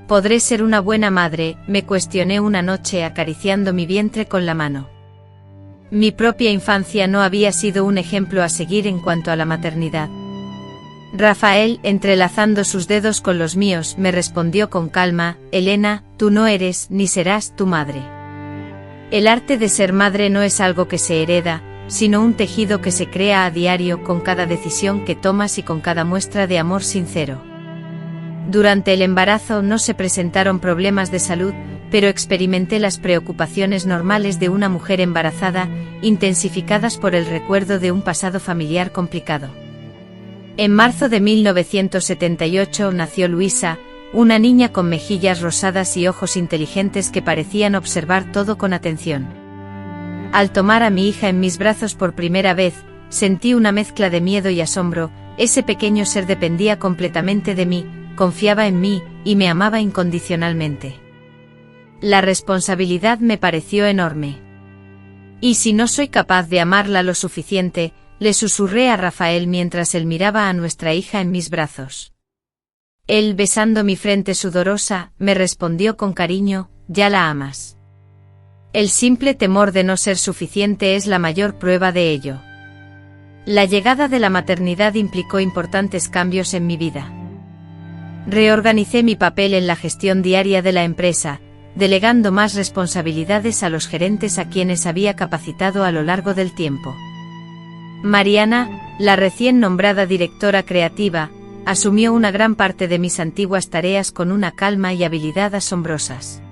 ¿Podré ser una buena madre?, me cuestioné una noche acariciando mi vientre con la mano. Mi propia infancia no había sido un ejemplo a seguir en cuanto a la maternidad. Rafael, entrelazando sus dedos con los míos, me respondió con calma: «Elena, tú no eres ni serás tu madre. El arte de ser madre no es algo que se hereda, sino un tejido que se crea a diario con cada decisión que tomas y con cada muestra de amor sincero. Durante el embarazo no se presentaron problemas de salud, pero experimenté las preocupaciones normales de una mujer embarazada, intensificadas por el recuerdo de un pasado familiar complicado. En marzo de 1978 nació Luisa, una niña con mejillas rosadas y ojos inteligentes que parecían observar todo con atención. Al tomar a mi hija en mis brazos por primera vez, sentí una mezcla de miedo y asombro. Ese pequeño ser dependía completamente de mí, confiaba en mí, y me amaba incondicionalmente. La responsabilidad me pareció enorme. ¿Y si no soy capaz de amarla lo suficiente?, le susurré a Rafael mientras él miraba a nuestra hija en mis brazos. Él, besando mi frente sudorosa, me respondió con cariño: ya la amas. El simple temor de no ser suficiente es la mayor prueba de ello. La llegada de la maternidad implicó importantes cambios en mi vida. Reorganicé mi papel en la gestión diaria de la empresa, delegando más responsabilidades a los gerentes a quienes había capacitado a lo largo del tiempo. Mariana, la recién nombrada directora creativa, asumió una gran parte de mis antiguas tareas con una calma y habilidad asombrosas.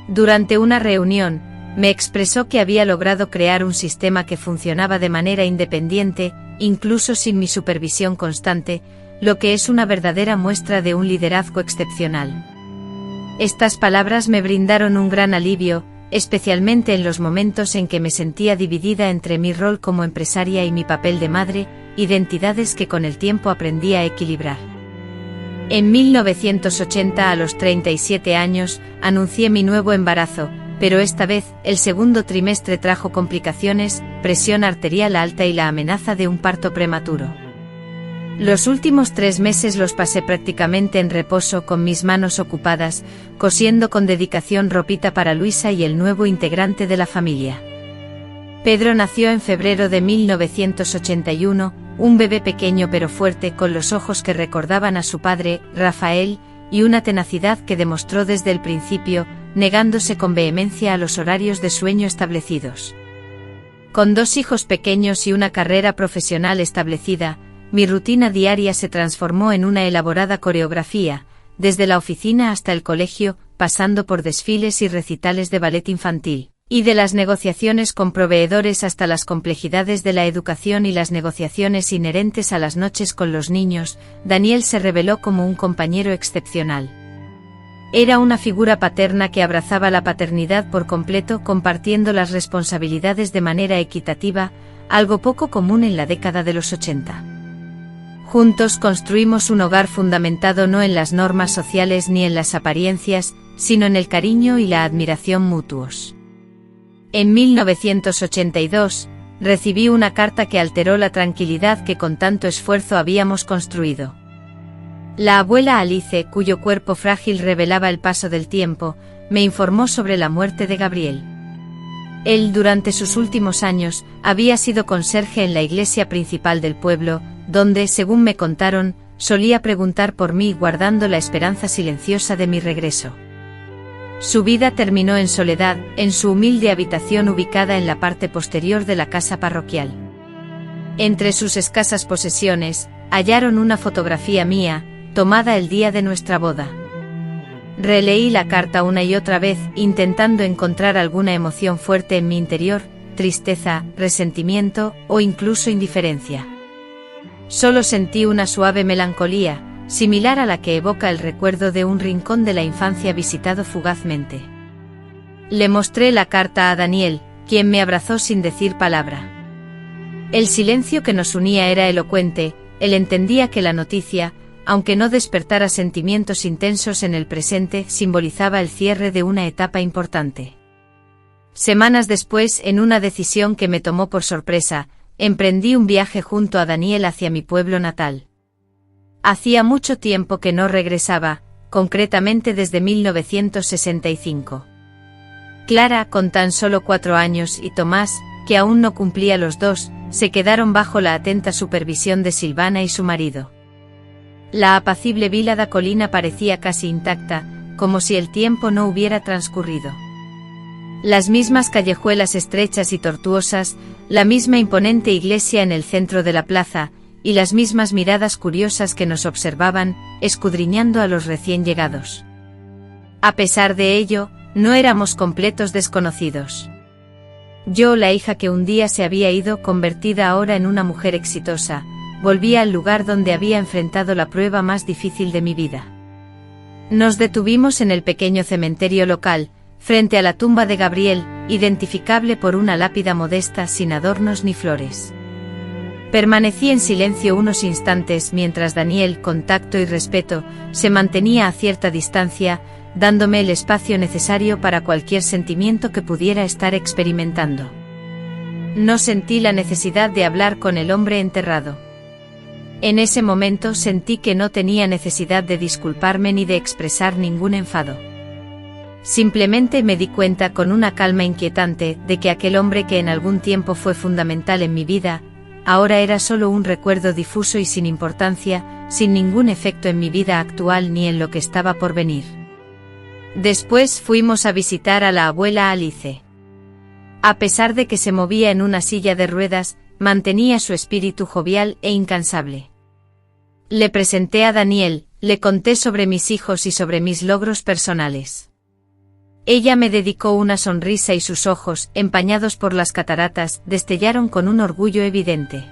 Durante una reunión, me expresó que había logrado crear un sistema que funcionaba de manera independiente, incluso sin mi supervisión constante, lo que es una verdadera muestra de un liderazgo excepcional. Estas palabras me brindaron un gran alivio, especialmente en los momentos en que me sentía dividida entre mi rol como empresaria y mi papel de madre, identidades que con el tiempo aprendí a equilibrar. En 1980, a los 37 años, anuncié mi nuevo embarazo, pero esta vez, el segundo trimestre trajo complicaciones, presión arterial alta y la amenaza de un parto prematuro. Los últimos 3 meses los pasé prácticamente en reposo, con mis manos ocupadas, cosiendo con dedicación ropita para Luisa y el nuevo integrante de la familia. Pedro nació en febrero de 1981, un bebé pequeño pero fuerte, con los ojos que recordaban a su padre, Rafael, y una tenacidad que demostró desde el principio, negándose con vehemencia a los horarios de sueño establecidos. Con 2 hijos pequeños y una carrera profesional establecida, mi rutina diaria se transformó en una elaborada coreografía, desde la oficina hasta el colegio, pasando por desfiles y recitales de ballet infantil, y de las negociaciones con proveedores hasta las complejidades de la educación y las negociaciones inherentes a las noches con los niños. Daniel se reveló como un compañero excepcional. Era una figura paterna que abrazaba la paternidad por completo, compartiendo las responsabilidades de manera equitativa, algo poco común en la década de los 80. Juntos construimos un hogar fundamentado no en las normas sociales ni en las apariencias, sino en el cariño y la admiración mutuos. En 1982, recibí una carta que alteró la tranquilidad que con tanto esfuerzo habíamos construido. La abuela Alice, cuyo cuerpo frágil revelaba el paso del tiempo, me informó sobre la muerte de Gabriel. Él, durante sus últimos años, había sido conserje en la iglesia principal del pueblo, donde, según me contaron, solía preguntar por mí, guardando la esperanza silenciosa de mi regreso. Su vida terminó en soledad, en su humilde habitación ubicada en la parte posterior de la casa parroquial. Entre sus escasas posesiones, hallaron una fotografía mía, tomada el día de nuestra boda. Releí la carta una y otra vez, intentando encontrar alguna emoción fuerte en mi interior, tristeza, resentimiento, o incluso indiferencia. Solo sentí una suave melancolía, similar a la que evoca el recuerdo de un rincón de la infancia visitado fugazmente. Le mostré la carta a Daniel, quien me abrazó sin decir palabra. El silencio que nos unía era elocuente. Él entendía que la noticia, aunque no despertara sentimientos intensos en el presente, simbolizaba el cierre de una etapa importante. Semanas después, en una decisión que me tomó por sorpresa, emprendí un viaje junto a Daniel hacia mi pueblo natal. Hacía mucho tiempo que no regresaba, concretamente desde 1965. Clara, con tan solo 4 años, y Tomás, que aún no cumplía los 2, se quedaron bajo la atenta supervisión de Silvana y su marido. La apacible vila da Colina parecía casi intacta, como si el tiempo no hubiera transcurrido. Las mismas callejuelas estrechas y tortuosas, la misma imponente iglesia en el centro de la plaza, y las mismas miradas curiosas que nos observaban, escudriñando a los recién llegados. A pesar de ello, no éramos completos desconocidos. Yo, la hija que un día se había ido, convertida ahora en una mujer exitosa, volvía al lugar donde había enfrentado la prueba más difícil de mi vida. Nos detuvimos en el pequeño cementerio local, frente a la tumba de Gabriel, identificable por una lápida modesta sin adornos ni flores. Permanecí en silencio unos instantes mientras Daniel, con tacto y respeto, se mantenía a cierta distancia, dándome el espacio necesario para cualquier sentimiento que pudiera estar experimentando. No sentí la necesidad de hablar con el hombre enterrado. En ese momento sentí que no tenía necesidad de disculparme ni de expresar ningún enfado. Simplemente me di cuenta con una calma inquietante de que aquel hombre que en algún tiempo fue fundamental en mi vida, ahora era solo un recuerdo difuso y sin importancia, sin ningún efecto en mi vida actual ni en lo que estaba por venir. Después fuimos a visitar a la abuela Alice. A pesar de que se movía en una silla de ruedas, mantenía su espíritu jovial e incansable. Le presenté a Daniel, le conté sobre mis hijos y sobre mis logros personales. Ella me dedicó una sonrisa y sus ojos, empañados por las cataratas, destellaron con un orgullo evidente.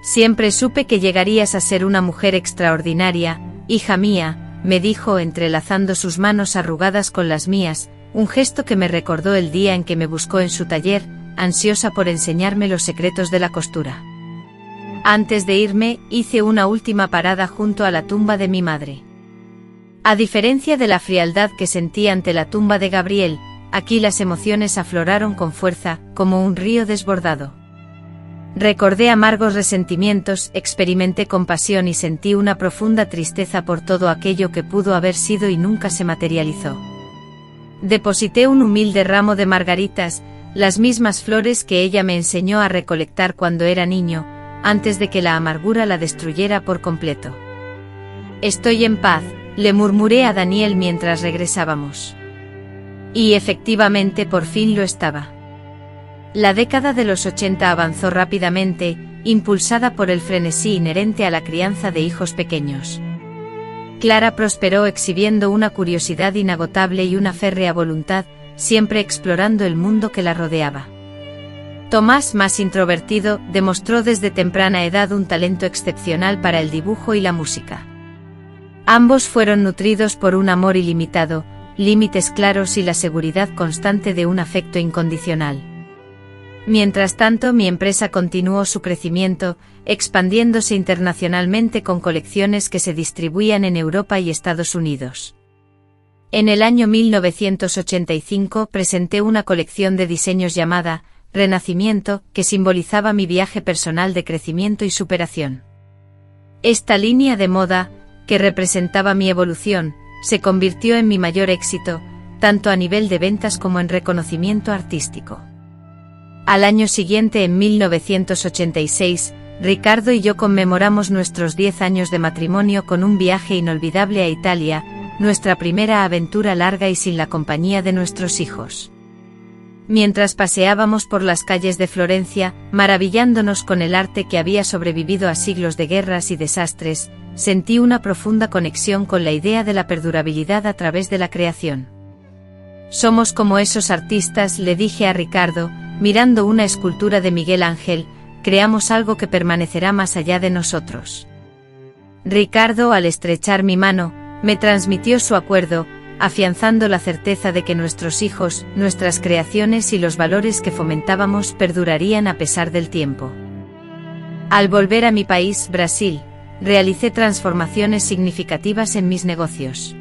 Siempre supe que llegarías a ser una mujer extraordinaria, hija mía, me dijo entrelazando sus manos arrugadas con las mías, un gesto que me recordó el día en que me buscó en su taller, ansiosa por enseñarme los secretos de la costura. Antes de irme, hice una última parada junto a la tumba de mi madre. A diferencia de la frialdad que sentí ante la tumba de Gabriel, aquí las emociones afloraron con fuerza, como un río desbordado. Recordé amargos resentimientos, experimenté compasión y sentí una profunda tristeza por todo aquello que pudo haber sido y nunca se materializó. Deposité un humilde ramo de margaritas, las mismas flores que ella me enseñó a recolectar cuando era niño, antes de que la amargura la destruyera por completo. Estoy en paz, le murmuré a Daniel mientras regresábamos. Y efectivamente por fin lo estaba. La década de los 80 avanzó rápidamente, impulsada por el frenesí inherente a la crianza de hijos pequeños. Clara prosperó exhibiendo una curiosidad inagotable y una férrea voluntad, siempre explorando el mundo que la rodeaba. Tomás, más introvertido, demostró desde temprana edad un talento excepcional para el dibujo y la música. Ambos fueron nutridos por un amor ilimitado, límites claros y la seguridad constante de un afecto incondicional. Mientras tanto, mi empresa continuó su crecimiento, expandiéndose internacionalmente con colecciones que se distribuían en Europa y Estados Unidos. En el año 1985 presenté una colección de diseños llamada Renacimiento, que simbolizaba mi viaje personal de crecimiento y superación. Esta línea de moda, que representaba mi evolución, se convirtió en mi mayor éxito, tanto a nivel de ventas como en reconocimiento artístico. Al año siguiente, en 1986, Ricardo y yo conmemoramos nuestros 10 años de matrimonio con un viaje inolvidable a Italia, nuestra primera aventura larga y sin la compañía de nuestros hijos. Mientras paseábamos por las calles de Florencia, maravillándonos con el arte que había sobrevivido a siglos de guerras y desastres, sentí una profunda conexión con la idea de la perdurabilidad a través de la creación. Somos como esos artistas, le dije a Ricardo, mirando una escultura de Miguel Ángel, creamos algo que permanecerá más allá de nosotros. Ricardo, al estrechar mi mano, me transmitió su acuerdo, afianzando la certeza de que nuestros hijos, nuestras creaciones y los valores que fomentábamos perdurarían a pesar del tiempo. Al volver a mi país, Brasil, realicé transformaciones significativas en mis negocios.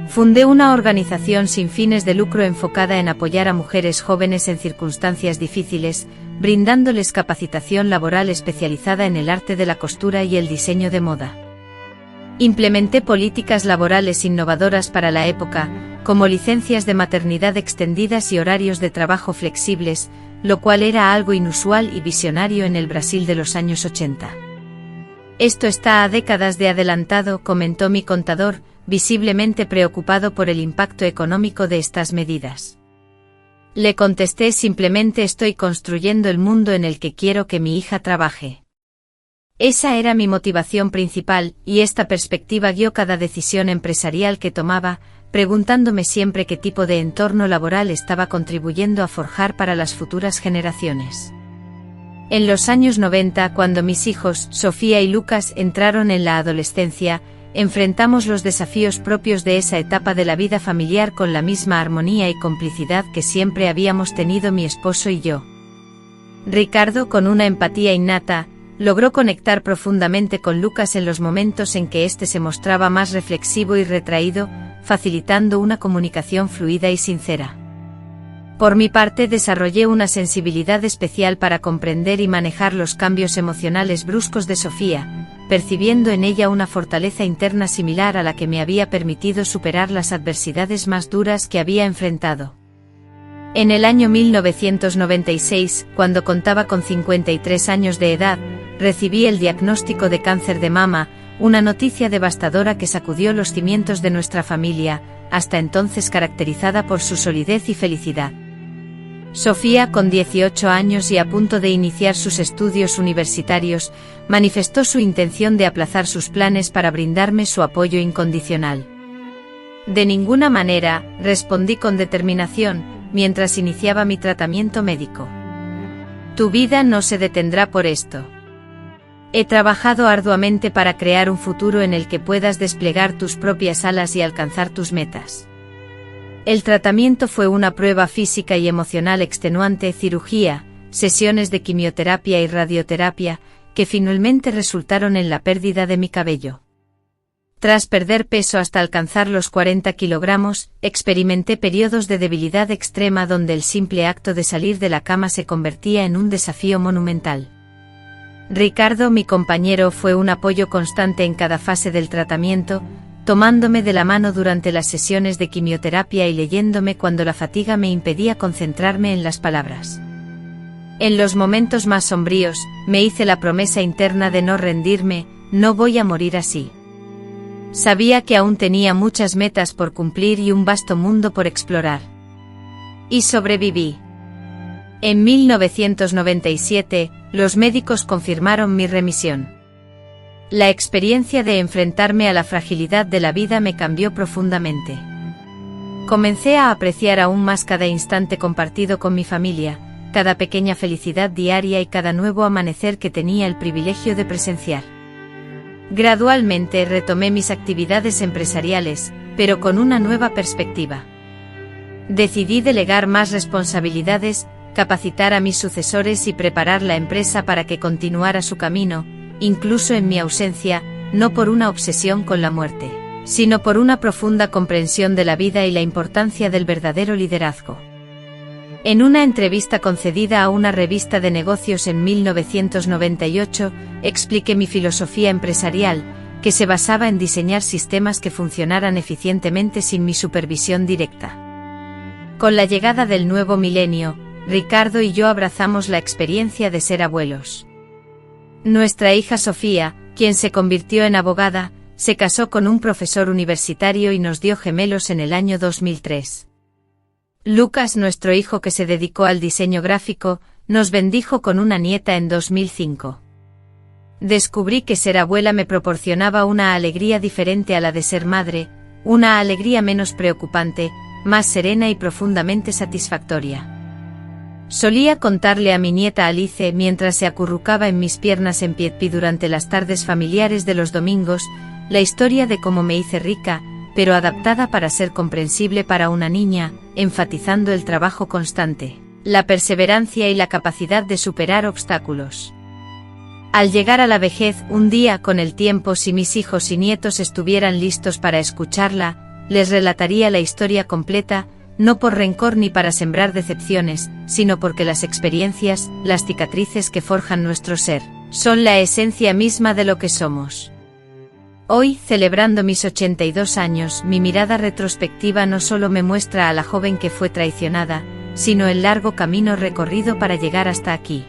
Fundé una organización sin fines de lucro enfocada en apoyar a mujeres jóvenes en circunstancias difíciles, brindándoles capacitación laboral especializada en el arte de la costura y el diseño de moda. Implementé políticas laborales innovadoras para la época, como licencias de maternidad extendidas y horarios de trabajo flexibles, lo cual era algo inusual y visionario en el Brasil de los años 80. Esto está a décadas de adelantado, comentó mi contador, visiblemente preocupado por el impacto económico de estas medidas. Le contesté simplemente estoy construyendo el mundo en el que quiero que mi hija trabaje. Esa era mi motivación principal, y esta perspectiva guió cada decisión empresarial que tomaba, preguntándome siempre qué tipo de entorno laboral estaba contribuyendo a forjar para las futuras generaciones. En los años 90, cuando mis hijos, Sofía y Lucas, entraron en la adolescencia, enfrentamos los desafíos propios de esa etapa de la vida familiar con la misma armonía y complicidad que siempre habíamos tenido mi esposo y yo. Ricardo, con una empatía innata, logró conectar profundamente con Lucas en los momentos en que éste se mostraba más reflexivo y retraído, facilitando una comunicación fluida y sincera. Por mi parte, desarrollé una sensibilidad especial para comprender y manejar los cambios emocionales bruscos de Sofía, percibiendo en ella una fortaleza interna similar a la que me había permitido superar las adversidades más duras que había enfrentado. En el año 1996, cuando contaba con 53 años de edad, recibí el diagnóstico de cáncer de mama, una noticia devastadora que sacudió los cimientos de nuestra familia, hasta entonces caracterizada por su solidez y felicidad. Sofía, con 18 años y a punto de iniciar sus estudios universitarios, manifestó su intención de aplazar sus planes para brindarme su apoyo incondicional. De ninguna manera, respondí con determinación, mientras iniciaba mi tratamiento médico. Tu vida no se detendrá por esto. He trabajado arduamente para crear un futuro en el que puedas desplegar tus propias alas y alcanzar tus metas. El tratamiento fue una prueba física y emocional extenuante, cirugía, sesiones de quimioterapia y radioterapia, que finalmente resultaron en la pérdida de mi cabello. Tras perder peso hasta alcanzar los 40 kilogramos, experimenté periodos de debilidad extrema donde el simple acto de salir de la cama se convertía en un desafío monumental. Ricardo, mi compañero, fue un apoyo constante en cada fase del tratamiento, tomándome de la mano durante las sesiones de quimioterapia y leyéndome cuando la fatiga me impedía concentrarme en las palabras. En los momentos más sombríos, me hice la promesa interna de no rendirme, no voy a morir así. Sabía que aún tenía muchas metas por cumplir y un vasto mundo por explorar. Y sobreviví. En 1997, los médicos confirmaron mi remisión. La experiencia de enfrentarme a la fragilidad de la vida me cambió profundamente. Comencé a apreciar aún más cada instante compartido con mi familia, cada pequeña felicidad diaria y cada nuevo amanecer que tenía el privilegio de presenciar. Gradualmente retomé mis actividades empresariales, pero con una nueva perspectiva. Decidí delegar más responsabilidades, capacitar a mis sucesores y preparar la empresa para que continuara su camino, incluso en mi ausencia, no por una obsesión con la muerte, sino por una profunda comprensión de la vida y la importancia del verdadero liderazgo. En una entrevista concedida a una revista de negocios en 1998, expliqué mi filosofía empresarial, que se basaba en diseñar sistemas que funcionaran eficientemente sin mi supervisión directa. Con la llegada del nuevo milenio, Ricardo y yo abrazamos la experiencia de ser abuelos. Nuestra hija Sofía, quien se convirtió en abogada, se casó con un profesor universitario y nos dio gemelos en el año 2003. Lucas, nuestro hijo que se dedicó al diseño gráfico, nos bendijo con una nieta en 2005. Descubrí que ser abuela me proporcionaba una alegría diferente a la de ser madre, una alegría menos preocupante, más serena y profundamente satisfactoria. Solía contarle a mi nieta Alice mientras se acurrucaba en mis piernas en pie durante las tardes familiares de los domingos, la historia de cómo me hice rica, pero adaptada para ser comprensible para una niña, enfatizando el trabajo constante, la perseverancia y la capacidad de superar obstáculos. Al llegar a la vejez, un día, con el tiempo, si mis hijos y nietos estuvieran listos para escucharla, les relataría la historia completa, no por rencor ni para sembrar decepciones, sino porque las experiencias, las cicatrices que forjan nuestro ser, son la esencia misma de lo que somos. Hoy, celebrando mis 82 años, mi mirada retrospectiva no solo me muestra a la joven que fue traicionada, sino el largo camino recorrido para llegar hasta aquí.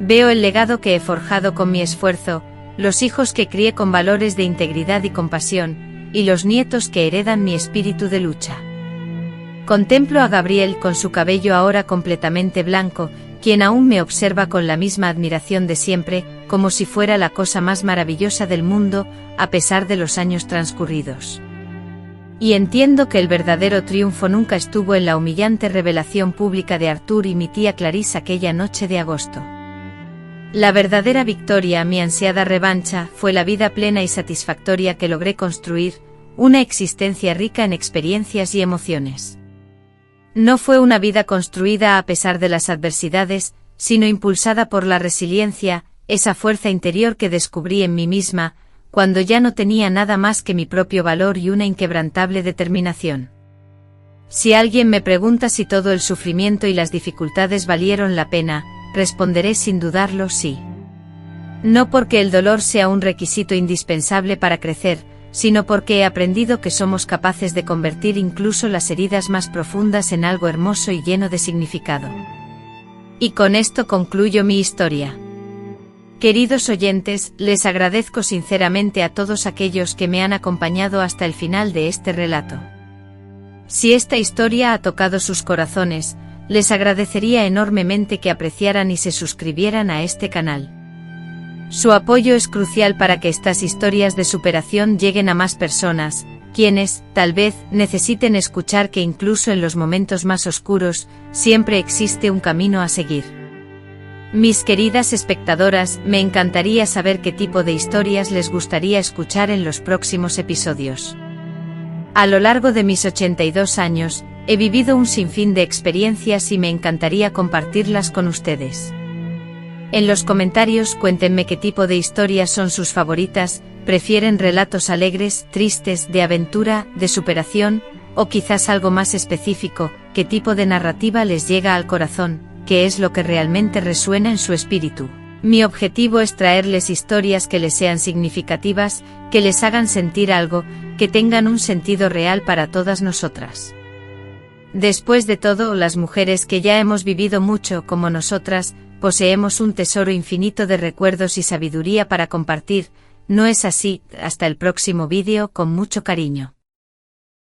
Veo el legado que he forjado con mi esfuerzo, los hijos que crié con valores de integridad y compasión, y los nietos que heredan mi espíritu de lucha. Contemplo a Gabriel con su cabello ahora completamente blanco, quien aún me observa con la misma admiración de siempre, como si fuera la cosa más maravillosa del mundo, a pesar de los años transcurridos. Y entiendo que el verdadero triunfo nunca estuvo en la humillante revelación pública de Arthur y mi tía Clarice aquella noche de agosto. La verdadera victoria, mi ansiada revancha, fue la vida plena y satisfactoria que logré construir, una existencia rica en experiencias y emociones. No fue una vida construida a pesar de las adversidades, sino impulsada por la resiliencia, esa fuerza interior que descubrí en mí misma, cuando ya no tenía nada más que mi propio valor y una inquebrantable determinación. Si alguien me pregunta si todo el sufrimiento y las dificultades valieron la pena, responderé sin dudarlo sí. No porque el dolor sea un requisito indispensable para crecer, sino porque he aprendido que somos capaces de convertir incluso las heridas más profundas en algo hermoso y lleno de significado. Y con esto concluyo mi historia. Queridos oyentes, les agradezco sinceramente a todos aquellos que me han acompañado hasta el final de este relato. Si esta historia ha tocado sus corazones, les agradecería enormemente que apreciaran y se suscribieran a este canal. Su apoyo es crucial para que estas historias de superación lleguen a más personas, quienes, tal vez, necesiten escuchar que incluso en los momentos más oscuros, siempre existe un camino a seguir. Mis queridas espectadoras, me encantaría saber qué tipo de historias les gustaría escuchar en los próximos episodios. A lo largo de mis 82 años, he vivido un sinfín de experiencias y me encantaría compartirlas con ustedes. En los comentarios cuéntenme qué tipo de historias son sus favoritas, prefieren relatos alegres, tristes, de aventura, de superación, o quizás algo más específico, qué tipo de narrativa les llega al corazón, qué es lo que realmente resuena en su espíritu. Mi objetivo es traerles historias que les sean significativas, que les hagan sentir algo, que tengan un sentido real para todas nosotras. Después de todo, las mujeres que ya hemos vivido mucho como nosotras, poseemos un tesoro infinito de recuerdos y sabiduría para compartir, ¿no es así? Hasta el próximo vídeo, con mucho cariño.